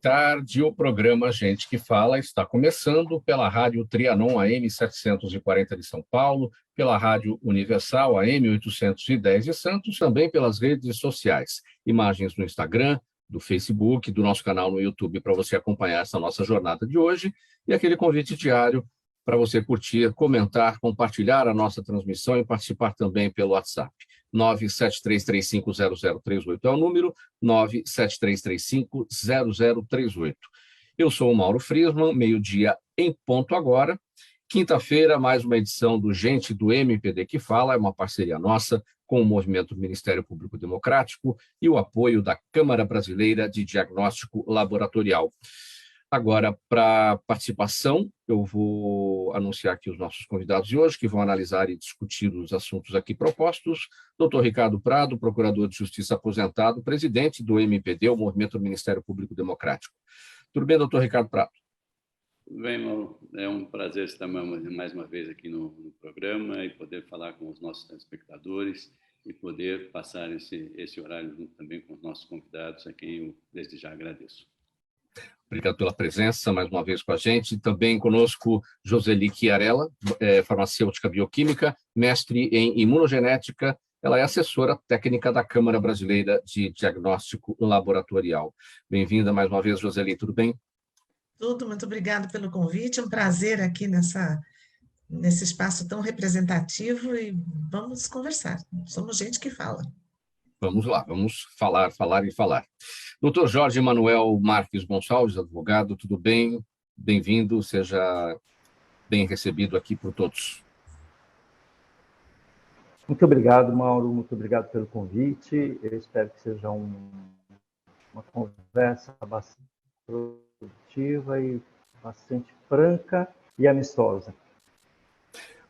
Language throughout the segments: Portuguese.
tarde. O programa Gente que Fala está começando pela Rádio Trianon AM 740 de São Paulo, pela Rádio Universal AM 810 de Santos, também pelas redes sociais. Imagens no Instagram, do Facebook, do nosso canal no YouTube para você acompanhar essa nossa jornada de hoje e aquele convite diário para você curtir, comentar, compartilhar a nossa transmissão e participar também pelo WhatsApp. 973350038 é o número, 973350038. Eu sou o Mauro Friesman, meio-dia em ponto agora. Quinta-feira, mais uma edição do Gente do MPD que Fala, é uma parceria nossa com o Movimento do Ministério Público Democrático e o apoio da Câmara Brasileira de Diagnóstico Laboratorial. Agora, para participação, eu vou anunciar aqui os nossos convidados de hoje, que vão analisar e discutir os assuntos aqui propostos. Doutor Ricardo Prado, Procurador de Justiça aposentado, presidente do MPD, o Movimento do Ministério Público Democrático. Tudo bem, doutor Ricardo Prado? Tudo bem, Mauro. É um prazer estar mais uma vez aqui no programa e poder falar com os nossos telespectadores e poder passar esse horário junto também com os nossos convidados, a quem eu desde já agradeço. Obrigado pela presença, mais uma vez com a gente. Também conosco, Joseli Chiarella, farmacêutica bioquímica, mestre em imunogenética. Ela é assessora técnica da Câmara Brasileira de Diagnóstico Laboratorial. Bem-vinda mais uma vez, Joseli, tudo bem? Tudo, muito obrigado pelo convite. É um prazer aqui nesse espaço tão representativo e vamos conversar. Somos gente que fala. Vamos lá, vamos falar e falar. Doutor Jorge Manuel Marques Gonçalves, advogado, tudo bem? Bem-vindo, seja bem recebido aqui por todos. Muito obrigado, Mauro, muito obrigado pelo convite. Eu espero que seja uma conversa bastante produtiva e bastante franca e amistosa.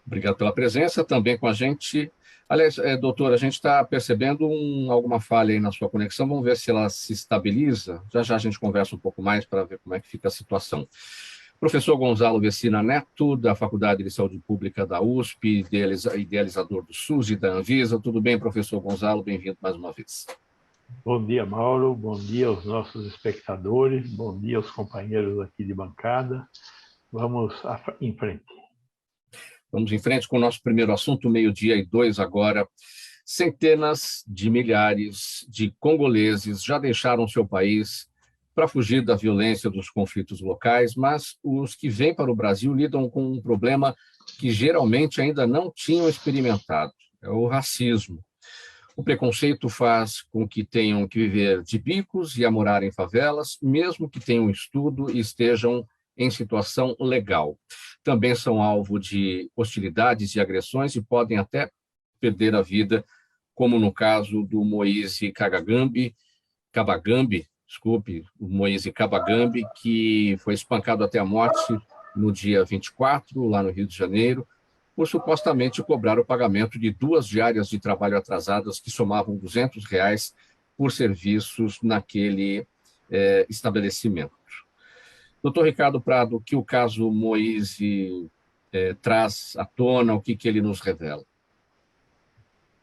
Obrigado pela presença, também com a gente. Aliás, doutor, a gente está percebendo alguma falha aí na sua conexão, vamos ver se ela se estabiliza. Já já a gente conversa um pouco mais para ver como é que fica a situação. Professor Gonzalo Vecina Neto, da Faculdade de Saúde Pública da USP, idealizador do SUS e da Anvisa. Tudo bem, professor Gonzalo? Bem-vindo mais uma vez. Bom dia, Mauro. Bom dia aos nossos espectadores. Bom dia aos companheiros aqui de bancada. Vamos em frente. Vamos em frente com o nosso primeiro assunto, 12:02 agora. Centenas de milhares de congoleses já deixaram seu país para fugir da violência dos conflitos locais, mas os que vêm para o Brasil lidam com um problema que geralmente ainda não tinham experimentado, é o racismo. O preconceito faz com que tenham que viver de bicos e a morar em favelas, mesmo que tenham estudo e estejam em situação legal. Também são alvo de hostilidades e agressões e podem até perder a vida, como no caso do Moise Kabagambi, o Moise Kabagambi, que foi espancado até a morte no dia 24, lá no Rio de Janeiro, por supostamente cobrar o pagamento de 2 diárias de trabalho atrasadas que somavam R$200 por serviços naquele estabelecimento. Doutor Ricardo Prado, o que o caso Moise traz à tona, o que ele nos revela?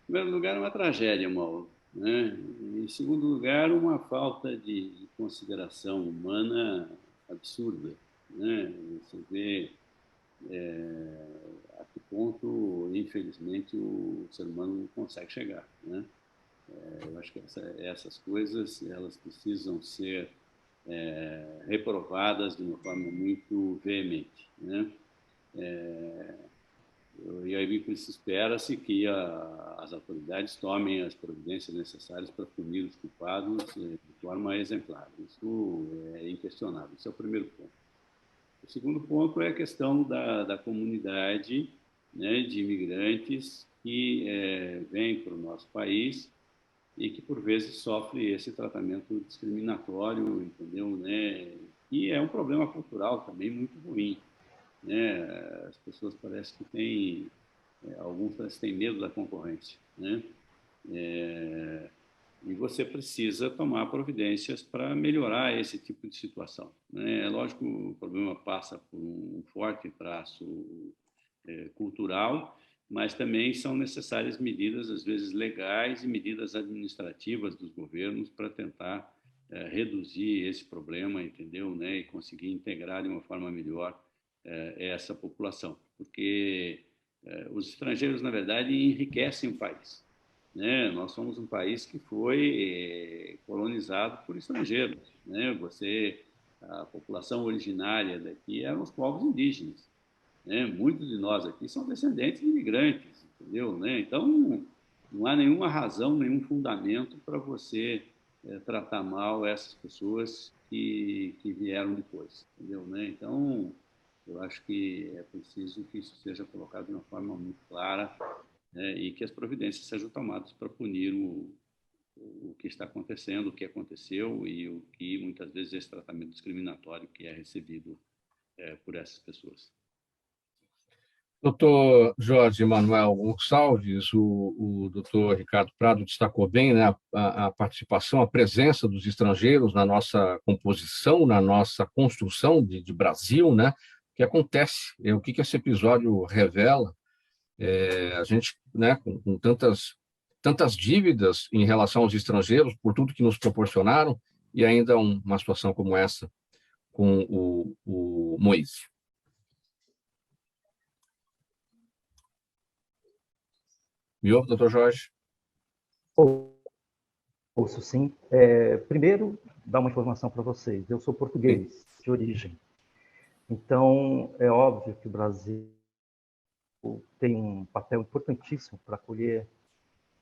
Em primeiro lugar, uma tragédia, Mauro, né? Em segundo lugar, uma falta de consideração humana absurda, né? Você vê a que ponto, infelizmente, o ser humano não consegue chegar, né? Eu acho que essas coisas elas precisam ser reprovadas de uma forma muito veemente, né? E aí espera-se que as autoridades tomem as providências necessárias para punir os culpados de forma exemplar. Isso é inquestionável. Esse é o primeiro ponto. O segundo ponto é a questão da comunidade, né, de imigrantes que vêm para o nosso país e que, por vezes, sofre esse tratamento discriminatório, entendeu? Né? E é um problema cultural também muito ruim, né? As pessoas parecem que têm, alguns parecem que têm medo da concorrência, né? E você precisa tomar providências para melhorar esse tipo de situação, né? É lógico que o problema passa por um forte traço cultural, mas também são necessárias medidas, às vezes legais, e medidas administrativas dos governos para tentar reduzir esse problema, entendeu? Né? E conseguir integrar de uma forma melhor essa população, porque os estrangeiros, na verdade, enriquecem o país. Né? Nós somos um país que foi colonizado por estrangeiros. Né? A população originária daqui eram os povos indígenas. Né? Muitos de nós aqui são descendentes de imigrantes, entendeu? Né? Então, não há nenhuma razão, nenhum fundamento para você tratar mal essas pessoas que vieram depois, entendeu? Né? Então, eu acho que é preciso que isso seja colocado de uma forma muito clara, né? E que as providências sejam tomadas para punir o que está acontecendo, o que aconteceu e o que muitas vezes esse tratamento discriminatório que é recebido por essas pessoas. Doutor Jorge Manuel Gonçalves, o doutor Ricardo Prado destacou bem, né, a participação, a presença dos estrangeiros na nossa composição, na nossa construção de Brasil, né? O que acontece, o que esse episódio revela, a gente, né, com tantas dívidas em relação aos estrangeiros, por tudo que nos proporcionaram, e ainda uma situação como essa com o Moise. Me ouve, doutor Jorge? Ouço, sim. Primeiro, dar uma informação para vocês. Eu sou português de origem. Então, é óbvio que o Brasil tem um papel importantíssimo para acolher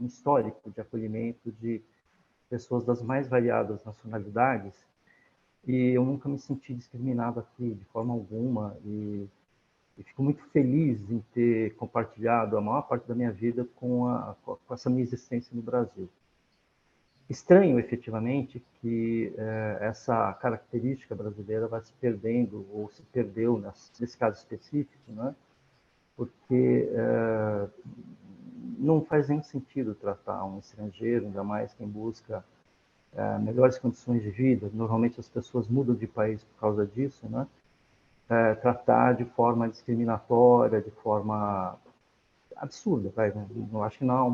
um histórico de acolhimento de pessoas das mais variadas nacionalidades, e eu nunca me senti discriminado aqui, de forma alguma, e fico muito feliz em ter compartilhado a maior parte da minha vida com essa minha existência no Brasil. Estranho, efetivamente, que essa característica brasileira vai se perdendo, ou se perdeu nesse caso específico, né? Porque não faz nem sentido tratar um estrangeiro, ainda mais quem busca melhores condições de vida. Normalmente as pessoas mudam de país por causa disso, né? Tratar de forma discriminatória, de forma absurda, não acho que não há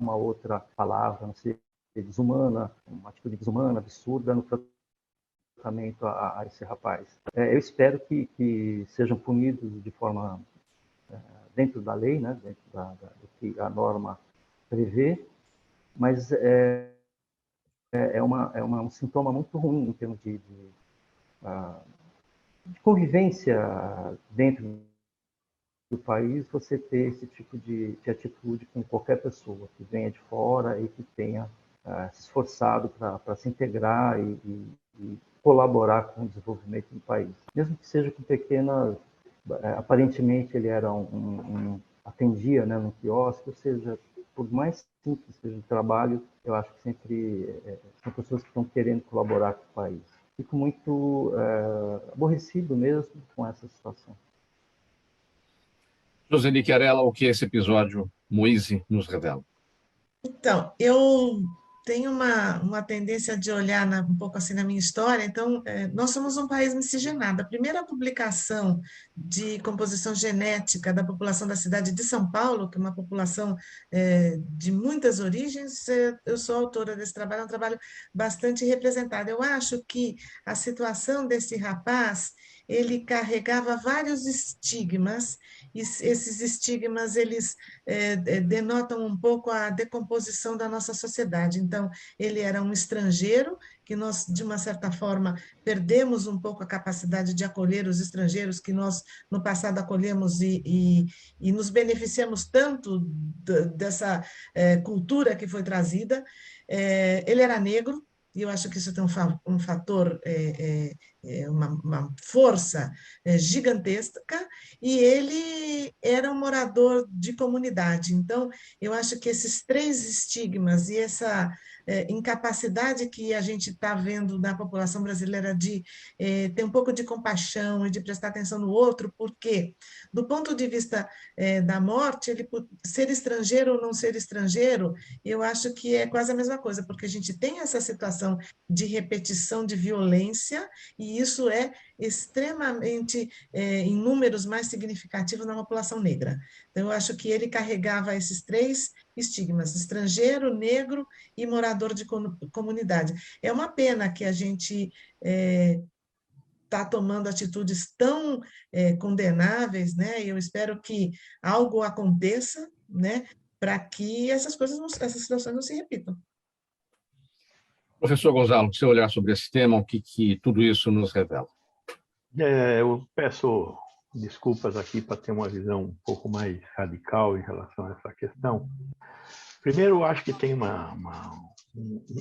uma outra palavra, não sei, desumana, uma atitude desumana, absurda no tratamento a esse rapaz. Eu espero que sejam punidos de forma dentro da lei, né, dentro do que a norma prevê, mas é um sintoma muito ruim em termos de convivência dentro do país, você ter esse tipo de atitude com qualquer pessoa que venha de fora e que tenha se esforçado para se integrar e colaborar com o desenvolvimento do país. Mesmo que seja com pequenas... aparentemente ele era atendia, né, num quiosque, ou seja, por mais simples que seja o trabalho, eu acho que sempre são pessoas que estão querendo colaborar com o país. Fico muito aborrecido mesmo com essa situação. Joseli Chiarella, o que esse episódio Moise nos revela? Então, eu tenho uma tendência de olhar um pouco assim na minha história. Então, nós somos um país miscigenado. A primeira publicação de composição genética da população da cidade de São Paulo, que é uma população de muitas origens, eu sou autora desse trabalho, é um trabalho bastante representado. Eu acho que a situação desse rapaz, ele carregava vários estigmas, e esses estigmas, eles denotam um pouco a decomposição da nossa sociedade. Então, ele era um estrangeiro, que nós, de uma certa forma, perdemos um pouco a capacidade de acolher os estrangeiros que nós, no passado, acolhemos e nos beneficiamos tanto dessa cultura que foi trazida. Ele era negro, e eu acho que isso tem um fator, uma força gigantesca, e ele era um morador de comunidade. Então, eu acho que esses três estigmas e essa incapacidade que a gente está vendo na população brasileira de ter um pouco de compaixão e de prestar atenção no outro, porque, do ponto de vista da morte, ele ser estrangeiro ou não ser estrangeiro, eu acho que é quase a mesma coisa, porque a gente tem essa situação de repetição de violência, e isso é extremamente, em números mais significativos, na população negra. Então, eu acho que ele carregava esses três estigmas: estrangeiro, negro e morador de comunidade. É uma pena que a gente está tomando atitudes tão condenáveis, né? Eu espero que algo aconteça, né, para que essas essas situações não se repitam. Professor Gonzalo, seu olhar sobre esse tema, o que tudo isso nos revela? Eu peço desculpas aqui para ter uma visão um pouco mais radical em relação a essa questão. Primeiro, eu acho que tem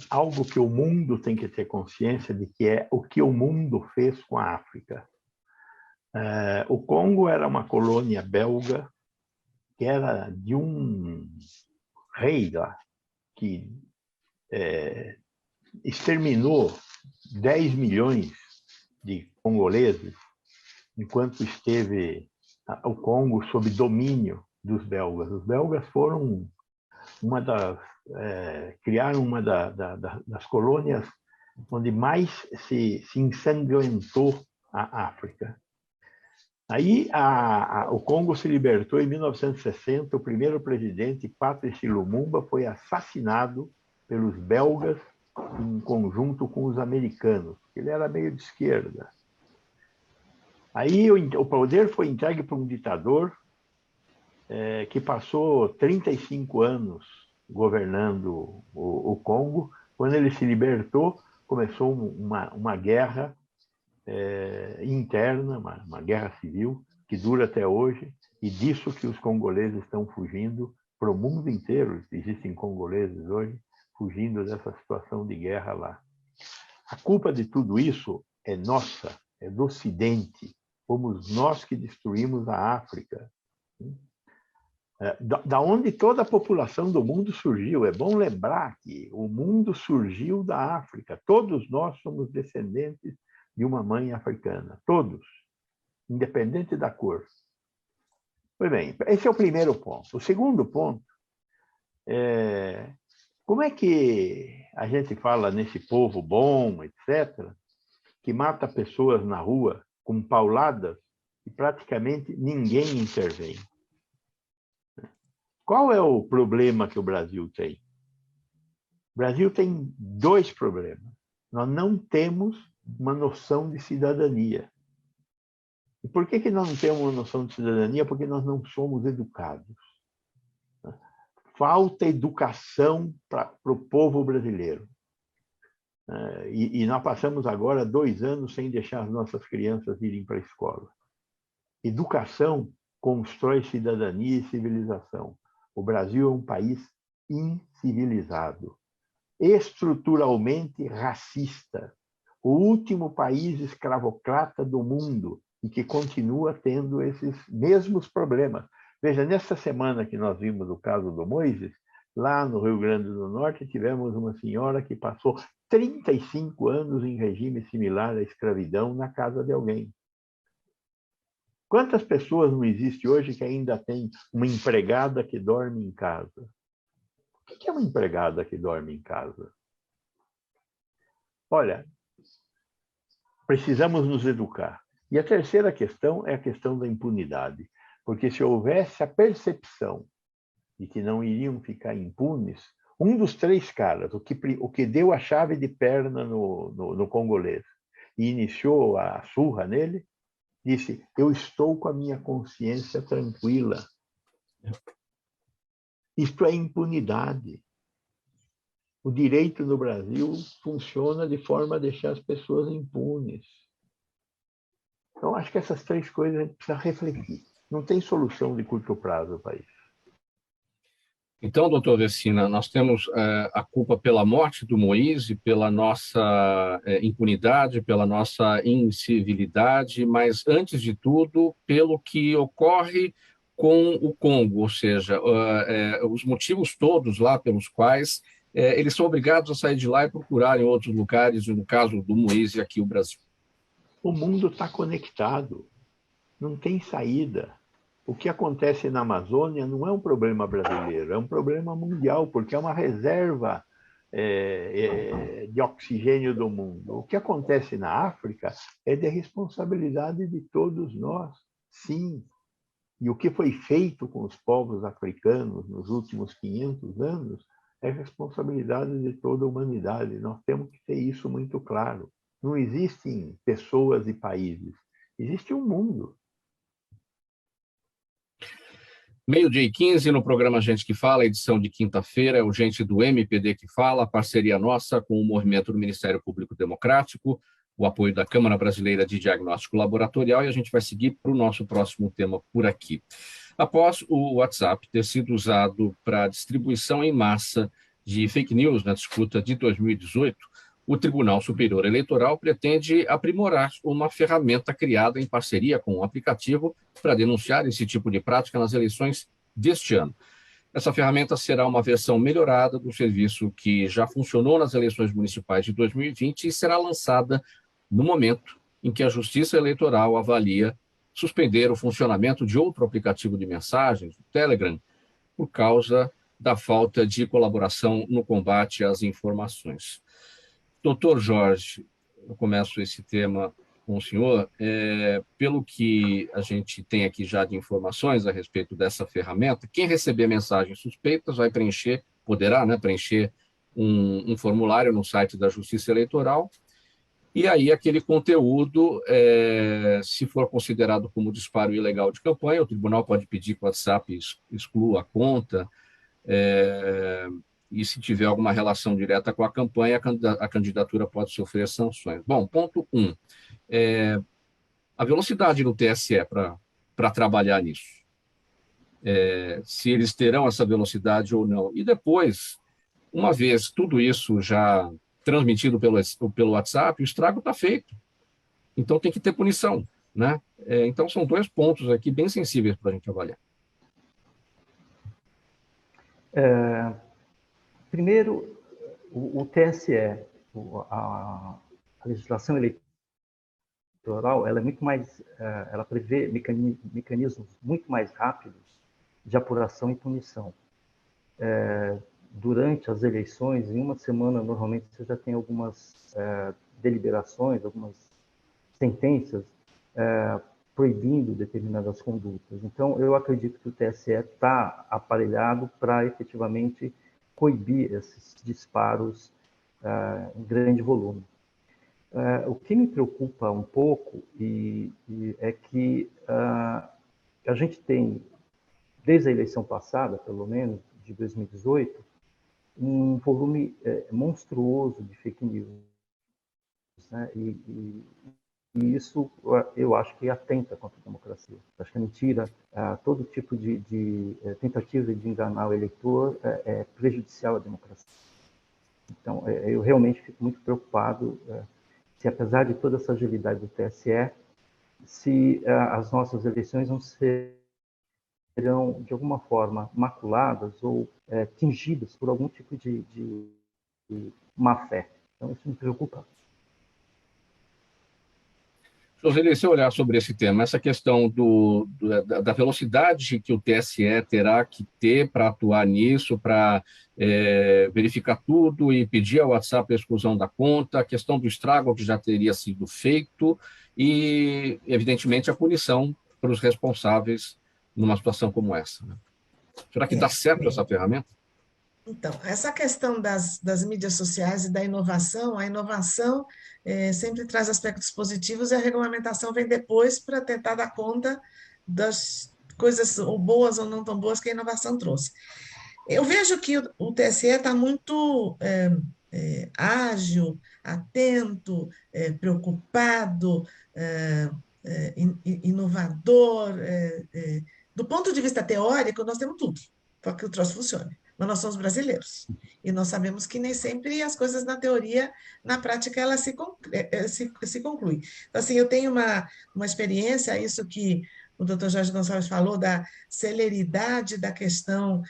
algo que o mundo tem que ter consciência de, que é o que o mundo fez com a África. O Congo era uma colônia belga que era de um rei lá, que exterminou 10 milhões de congoleses enquanto esteve o Congo sob domínio dos belgas. Os belgas foram criaram uma das colônias onde mais se ensanguentou a África. Aí o Congo se libertou em 1960, o primeiro presidente, Patrice Lumumba, foi assassinado pelos belgas em conjunto com os americanos. Ele era meio de esquerda. Aí o poder foi entregue para um ditador que passou 35 anos governando o Congo. Quando ele se libertou, começou uma guerra interna, uma guerra civil, que dura até hoje, e disso que os congoleses estão fugindo para o mundo inteiro. Existem congoleses hoje fugindo dessa situação de guerra lá. A culpa de tudo isso é nossa, é do Ocidente. Fomos nós que destruímos a África. Da onde toda a população do mundo surgiu. É bom lembrar que o mundo surgiu da África. Todos nós somos descendentes de uma mãe africana. Todos. Independente da cor. Pois bem, esse é o primeiro ponto. O segundo ponto é como é que a gente fala nesse povo bom, etc., que mata pessoas na rua com pauladas e praticamente ninguém intervém. Qual é o problema que o Brasil tem? O Brasil tem dois problemas. Nós não temos uma noção de cidadania. E por que nós não temos uma noção de cidadania? Porque nós não somos educados. Falta educação para o povo brasileiro. E nós passamos agora 2 anos sem deixar as nossas crianças irem para a escola. Educação constrói cidadania e civilização. O Brasil é um país incivilizado, estruturalmente racista, o último país escravocrata do mundo e que continua tendo esses mesmos problemas. Veja, nessa semana que nós vimos o caso do Moisés, lá no Rio Grande do Norte, tivemos uma senhora que passou 35 anos em regime similar à escravidão na casa de alguém. Quantas pessoas não existem hoje que ainda tem uma empregada que dorme em casa? O que é uma empregada que dorme em casa? Olha, precisamos nos educar. E a terceira questão é a questão da impunidade. Porque se houvesse a percepção de que não iriam ficar impunes, um dos 3 caras, o que deu a chave de perna no congolês e iniciou a surra nele, disse: eu estou com a minha consciência tranquila. Isto é impunidade. O direito no Brasil funciona de forma a deixar as pessoas impunes. Então, acho que essas 3 coisas a gente precisa refletir. Não tem solução de curto prazo para isso. Então, doutor Vecina, nós temos a culpa pela morte do Moise, pela nossa impunidade, pela nossa incivilidade, mas, antes de tudo, pelo que ocorre com o Congo, ou seja, os motivos todos lá pelos quais eles são obrigados a sair de lá e procurar em outros lugares, no caso do Moise, aqui o Brasil. O mundo está conectado, não tem saída. O que acontece na Amazônia não é um problema brasileiro, é um problema mundial, porque é uma reserva de oxigênio do mundo. O que acontece na África é de responsabilidade de todos nós, sim. E o que foi feito com os povos africanos nos últimos 500 anos é responsabilidade de toda a humanidade. Nós temos que ter isso muito claro. Não existem pessoas e países, existe um mundo. 12h15 no programa Gente que Fala, edição de quinta-feira, é o Gente do MPD que Fala, parceria nossa com o movimento do Ministério Público Democrático, o apoio da Câmara Brasileira de Diagnóstico Laboratorial, e a gente vai seguir para o nosso próximo tema por aqui. Após o WhatsApp ter sido usado para distribuição em massa de fake news na disputa de 2018, o Tribunal Superior Eleitoral pretende aprimorar uma ferramenta criada em parceria com um aplicativo para denunciar esse tipo de prática nas eleições deste ano. Essa ferramenta será uma versão melhorada do serviço que já funcionou nas eleições municipais de 2020 e será lançada no momento em que a Justiça Eleitoral avalia suspender o funcionamento de outro aplicativo de mensagens, o Telegram, por causa da falta de colaboração no combate às informações. Doutor Jorge, eu começo esse tema com o senhor. Pelo que a gente tem aqui já de informações a respeito dessa ferramenta, quem receber mensagens suspeitas vai preencher, poderá, né, preencher um formulário no site da Justiça Eleitoral, e aí aquele conteúdo, se for considerado como disparo ilegal de campanha, o tribunal pode pedir que o WhatsApp exclua a conta, e se tiver alguma relação direta com a campanha, a candidatura pode sofrer sanções. Bom, ponto 1. A velocidade do TSE para trabalhar nisso. Se eles terão essa velocidade ou não. E depois, uma vez tudo isso já transmitido pelo WhatsApp, o estrago está feito. Então tem que ter punição, né? Então são 2 pontos aqui bem sensíveis para a gente avaliar. Primeiro, o TSE, a legislação eleitoral, ela é muito mais, ela prevê mecanismos muito mais rápidos de apuração e punição. Durante as eleições, em uma semana, normalmente, você já tem algumas deliberações, algumas sentenças proibindo determinadas condutas. Então, eu acredito que o TSE está aparelhado para efetivamente coibir esses disparos em grande volume. O que me preocupa um pouco é que a gente tem, desde a eleição passada, pelo menos, de 2018, um volume monstruoso de fake news, né? E isso eu acho que atenta contra a democracia. Acho que a mentira, todo tipo de tentativa de enganar o eleitor é prejudicial à democracia. Então, eu realmente fico muito preocupado se, apesar de toda essa agilidade do TSE, se as nossas eleições não serão, de alguma forma, maculadas ou tingidas por algum tipo de má-fé. Então, isso me preocupa. José, se eu olhar sobre esse tema, essa questão da velocidade que o TSE terá que ter para atuar nisso, para verificar tudo e pedir ao WhatsApp a exclusão da conta, a questão do estrago que já teria sido feito e, evidentemente, a punição para os responsáveis numa situação como essa, né? Será que dá certo essa ferramenta? Então, essa questão das mídias sociais e da inovação, a inovação sempre traz aspectos positivos e a regulamentação vem depois para tentar dar conta das coisas ou boas ou não tão boas que a inovação trouxe. Eu vejo que o TSE está muito ágil, atento, preocupado, inovador. Do ponto de vista teórico, nós temos tudo para que o troço funcione. Mas nós somos brasileiros. E nós sabemos que nem sempre as coisas na teoria, na prática, elas se concluem. Então, assim, eu tenho uma experiência, isso que o doutor Jorge Gonçalves falou, da celeridade da questão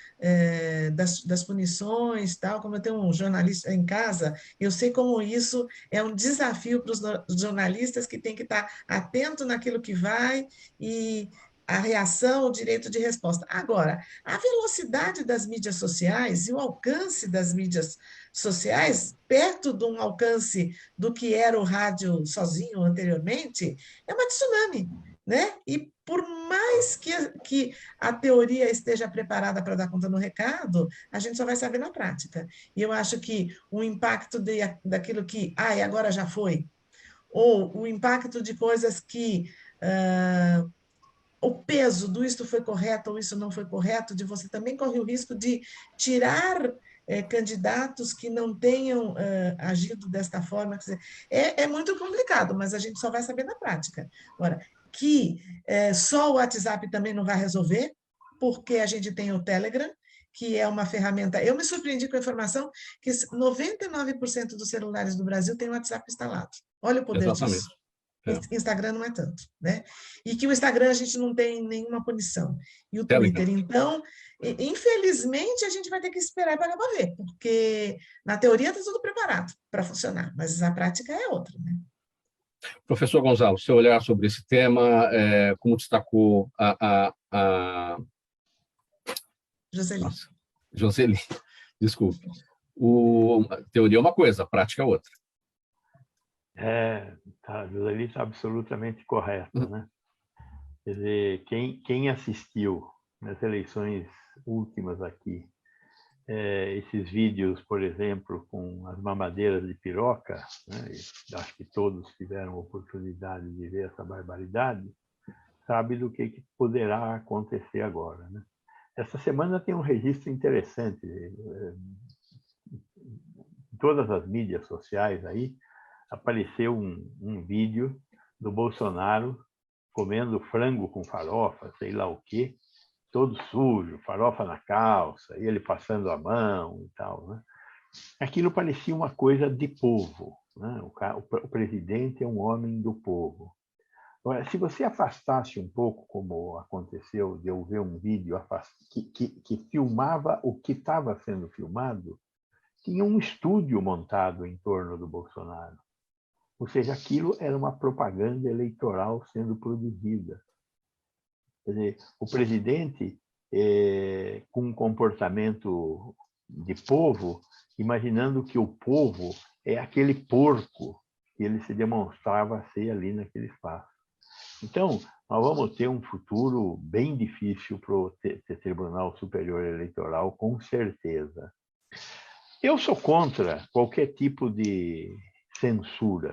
das punições, tal. Como eu tenho um jornalista em casa, eu sei como isso é um desafio para os jornalistas que têm que estar atento naquilo que vai e a reação, o direito de resposta. Agora, a velocidade das mídias sociais e o alcance das mídias sociais, perto de um alcance do que era o rádio sozinho anteriormente, é uma tsunami, né? E por mais que a teoria esteja preparada para dar conta no recado, a gente só vai saber na prática. E eu acho que o impacto daquilo que, e agora já foi, ou o impacto de coisas que o peso do isto foi correto ou isso não foi correto, de você também corre o risco de tirar candidatos que não tenham agido desta forma. Quer dizer, é muito complicado, mas a gente só vai saber na prática. Agora, que só o WhatsApp também não vai resolver, porque a gente tem o Telegram, que é uma ferramenta. Eu me surpreendi com a informação que 99% dos celulares do Brasil têm o WhatsApp instalado. Olha o poder disso. Exatamente. Instagram não é tanto, né? E que o Instagram a gente não tem nenhuma punição. E o Telegram. Twitter, então, infelizmente, a gente vai ter que esperar para ver, porque na teoria está tudo preparado para funcionar, mas a prática é outra, né? Professor Gonzalo, seu olhar sobre esse tema, como destacou a Joseli. Nossa, Joseli, desculpe. A teoria é uma coisa, a prática é outra. A Joseli está absolutamente correta, né? Quer dizer, quem assistiu nas eleições últimas aqui, esses vídeos, por exemplo, com as mamadeiras de piroca, né? Acho que todos tiveram oportunidade de ver essa barbaridade, sabe do que poderá acontecer agora, né? Essa semana tem um registro interessante. Em todas as mídias sociais aí, apareceu um vídeo do Bolsonaro comendo frango com farofa, sei lá o quê, todo sujo, farofa na calça, e ele passando a mão e tal, né? Aquilo parecia uma coisa de povo, né? O presidente é um homem do povo. Agora, se você afastasse um pouco, como aconteceu de eu ver um vídeo que filmava o que estava sendo filmado, tinha um estúdio montado em torno do Bolsonaro. Ou seja, aquilo era uma propaganda eleitoral sendo produzida. Quer dizer, o presidente, com um comportamento de povo, imaginando que o povo é aquele porco que ele se demonstrava ser ali naquele espaço. Então, nós vamos ter um futuro bem difícil para o Tribunal Superior Eleitoral, com certeza. Eu sou contra qualquer tipo de censura.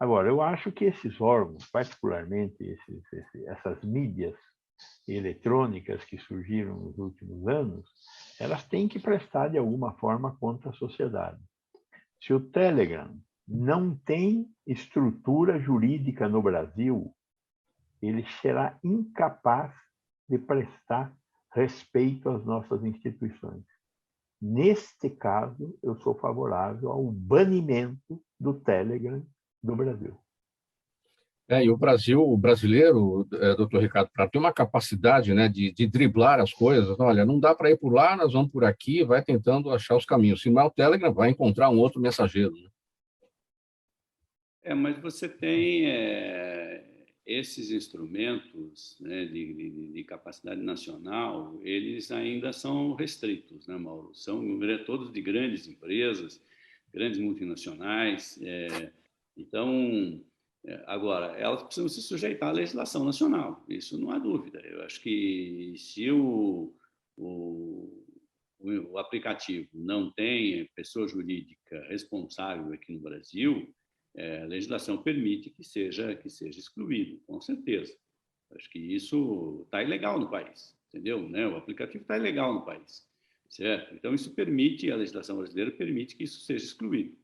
Agora, eu acho que esses órgãos, particularmente essas mídias eletrônicas que surgiram nos últimos anos, elas têm que prestar de alguma forma conta à sociedade. Se o Telegram não tem estrutura jurídica no Brasil, ele será incapaz de prestar respeito às nossas instituições. Neste caso, eu sou favorável ao banimento do Telegram do Brasil. E o brasileiro, doutor Ricardo Prado, tem uma capacidade, né, de driblar as coisas. Olha, não dá para ir por lá, nós vamos por aqui, vai tentando achar os caminhos. Se não é o Telegram, vai encontrar um outro mensageiro. Né? Mas você tem esses instrumentos, né, de capacidade nacional, eles ainda são restritos, né, Mauro? São todos de grandes empresas, grandes multinacionais. Então, agora, elas precisam se sujeitar à legislação nacional, isso não há dúvida. Eu acho que se o aplicativo não tem pessoa jurídica responsável aqui no Brasil, a legislação permite que seja excluído, com certeza. Acho que isso está ilegal no país, entendeu? Né? O aplicativo está ilegal no país, certo? Então, isso permite, a legislação brasileira permite que isso seja excluído.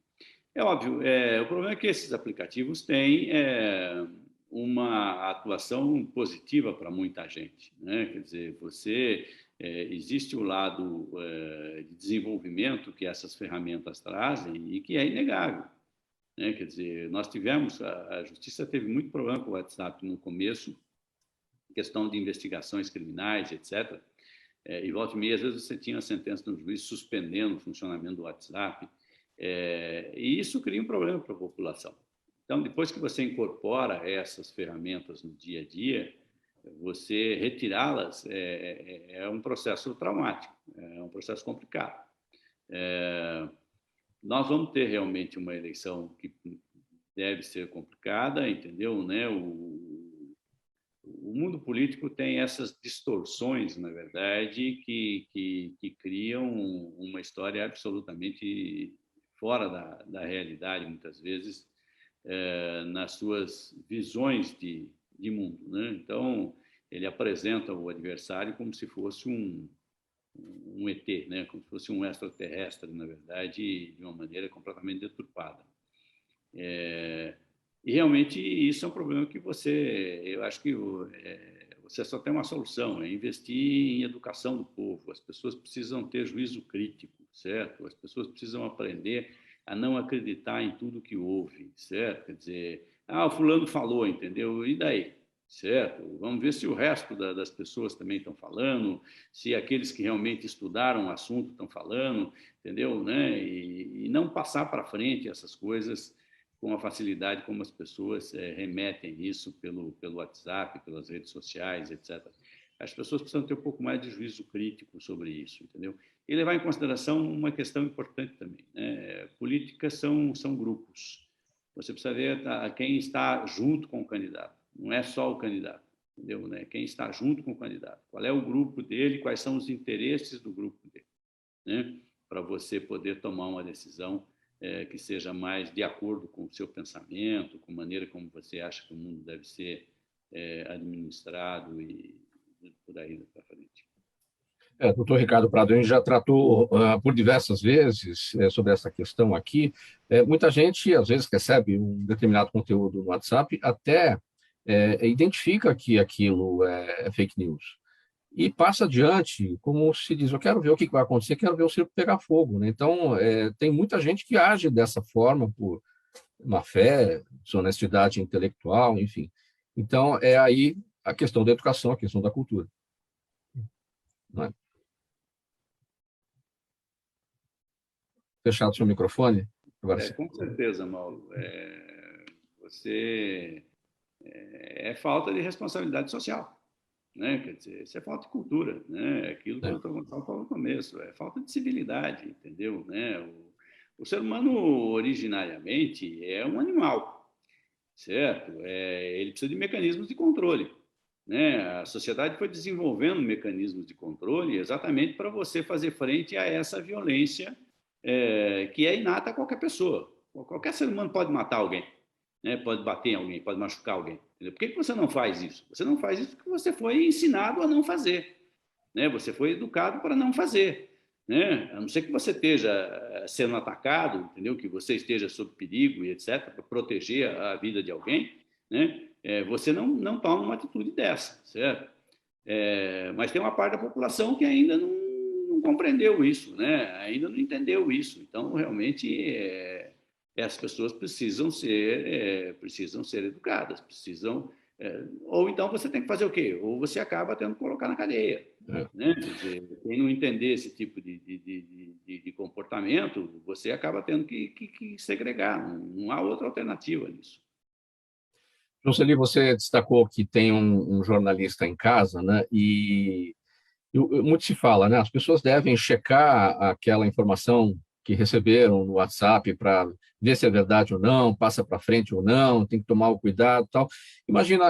É óbvio, o problema é que esses aplicativos têm uma atuação positiva para muita gente, né? Quer dizer, existe o lado de desenvolvimento que essas ferramentas trazem e que é inegável. Né? Quer dizer, nós tivemos, a Justiça teve muito problema com o WhatsApp no começo, questão de investigações criminais, etc. E volta e meia, às vezes você tinha a sentença do juiz suspendendo o funcionamento do WhatsApp, e isso cria um problema para a população. Então, depois que você incorpora essas ferramentas no dia a dia, você retirá-las é um processo traumático, é um processo complicado. Nós vamos ter realmente uma eleição que deve ser complicada, entendeu? Né? o mundo político tem essas distorções, na verdade, que criam uma história absolutamente fora da realidade, muitas vezes, nas suas visões de mundo, né? Então, ele apresenta o adversário como se fosse um ET, né? Como se fosse um extraterrestre, na verdade, de uma maneira completamente deturpada. E realmente isso é um problema que eu acho que você só tem uma solução, é investir em educação do povo. As pessoas precisam ter juízo crítico, certo? As pessoas precisam aprender a não acreditar em tudo que ouvem, certo? Quer dizer, o fulano falou, entendeu? E daí? Certo? Vamos ver se o resto das pessoas também estão falando, se aqueles que realmente estudaram o assunto estão falando, entendeu? Né? E não passar para frente essas coisas com a facilidade como as pessoas remetem isso pelo WhatsApp, pelas redes sociais, etc. As pessoas precisam ter um pouco mais de juízo crítico sobre isso, entendeu? E levar em consideração uma questão importante também, né? Políticas são grupos. Você precisa ver quem está junto com o candidato. Não é só o candidato, entendeu? Né? Quem está junto com o candidato. Qual é o grupo dele, quais são os interesses do grupo dele, né? Para você poder tomar uma decisão que seja mais de acordo com o seu pensamento, com a maneira como você acha que o mundo deve ser administrado e por aí para frente. Doutor Ricardo Prado, a gente já tratou por diversas vezes sobre essa questão aqui. Muita gente, às vezes, recebe um determinado conteúdo no WhatsApp, até identifica que aquilo é fake news e passa adiante, como se diz, eu quero ver o que vai acontecer, quero ver o circo pegar fogo, né? Então, tem muita gente que age dessa forma por má fé, desonestidade intelectual, enfim. Então, é aí a questão da educação, a questão da cultura. Não é? Fechado seu microfone? Agora Com certeza, Mauro. É falta de responsabilidade social, né? Quer dizer, isso é falta de cultura, né? Aquilo que o Dr. Gonçalo falou no começo, é falta de civilidade, entendeu? Né? O ser humano, originariamente, é um animal, certo? Ele precisa de mecanismos de controle, né? A sociedade foi desenvolvendo mecanismos de controle exatamente para você fazer frente a essa violência que é inata a qualquer pessoa. Qualquer ser humano pode matar alguém, né? Pode bater em alguém, pode machucar alguém. Entendeu? Por que você não faz isso? Você não faz isso porque você foi ensinado a não fazer, né? Você foi educado para não fazer, né? A não ser que você esteja sendo atacado, entendeu? Que você esteja sob perigo e etc, para proteger a vida de alguém, né? Você não toma uma atitude dessa, certo? Mas tem uma parte da população que ainda não compreendeu isso, né? Ainda não entendeu isso. Então, realmente, as pessoas precisam ser educadas, ou então você tem que fazer o quê? Ou você acaba tendo que colocar na cadeia. Né? Quer dizer, quem não entender esse tipo de comportamento, você acaba tendo que segregar. Não há outra alternativa nisso. Joseli, você destacou que tem um jornalista em casa, né? E muito se fala, né? As pessoas devem checar aquela informação que receberam no WhatsApp para ver se é verdade ou não, passa para frente ou não, tem que tomar o cuidado e tal. Imagina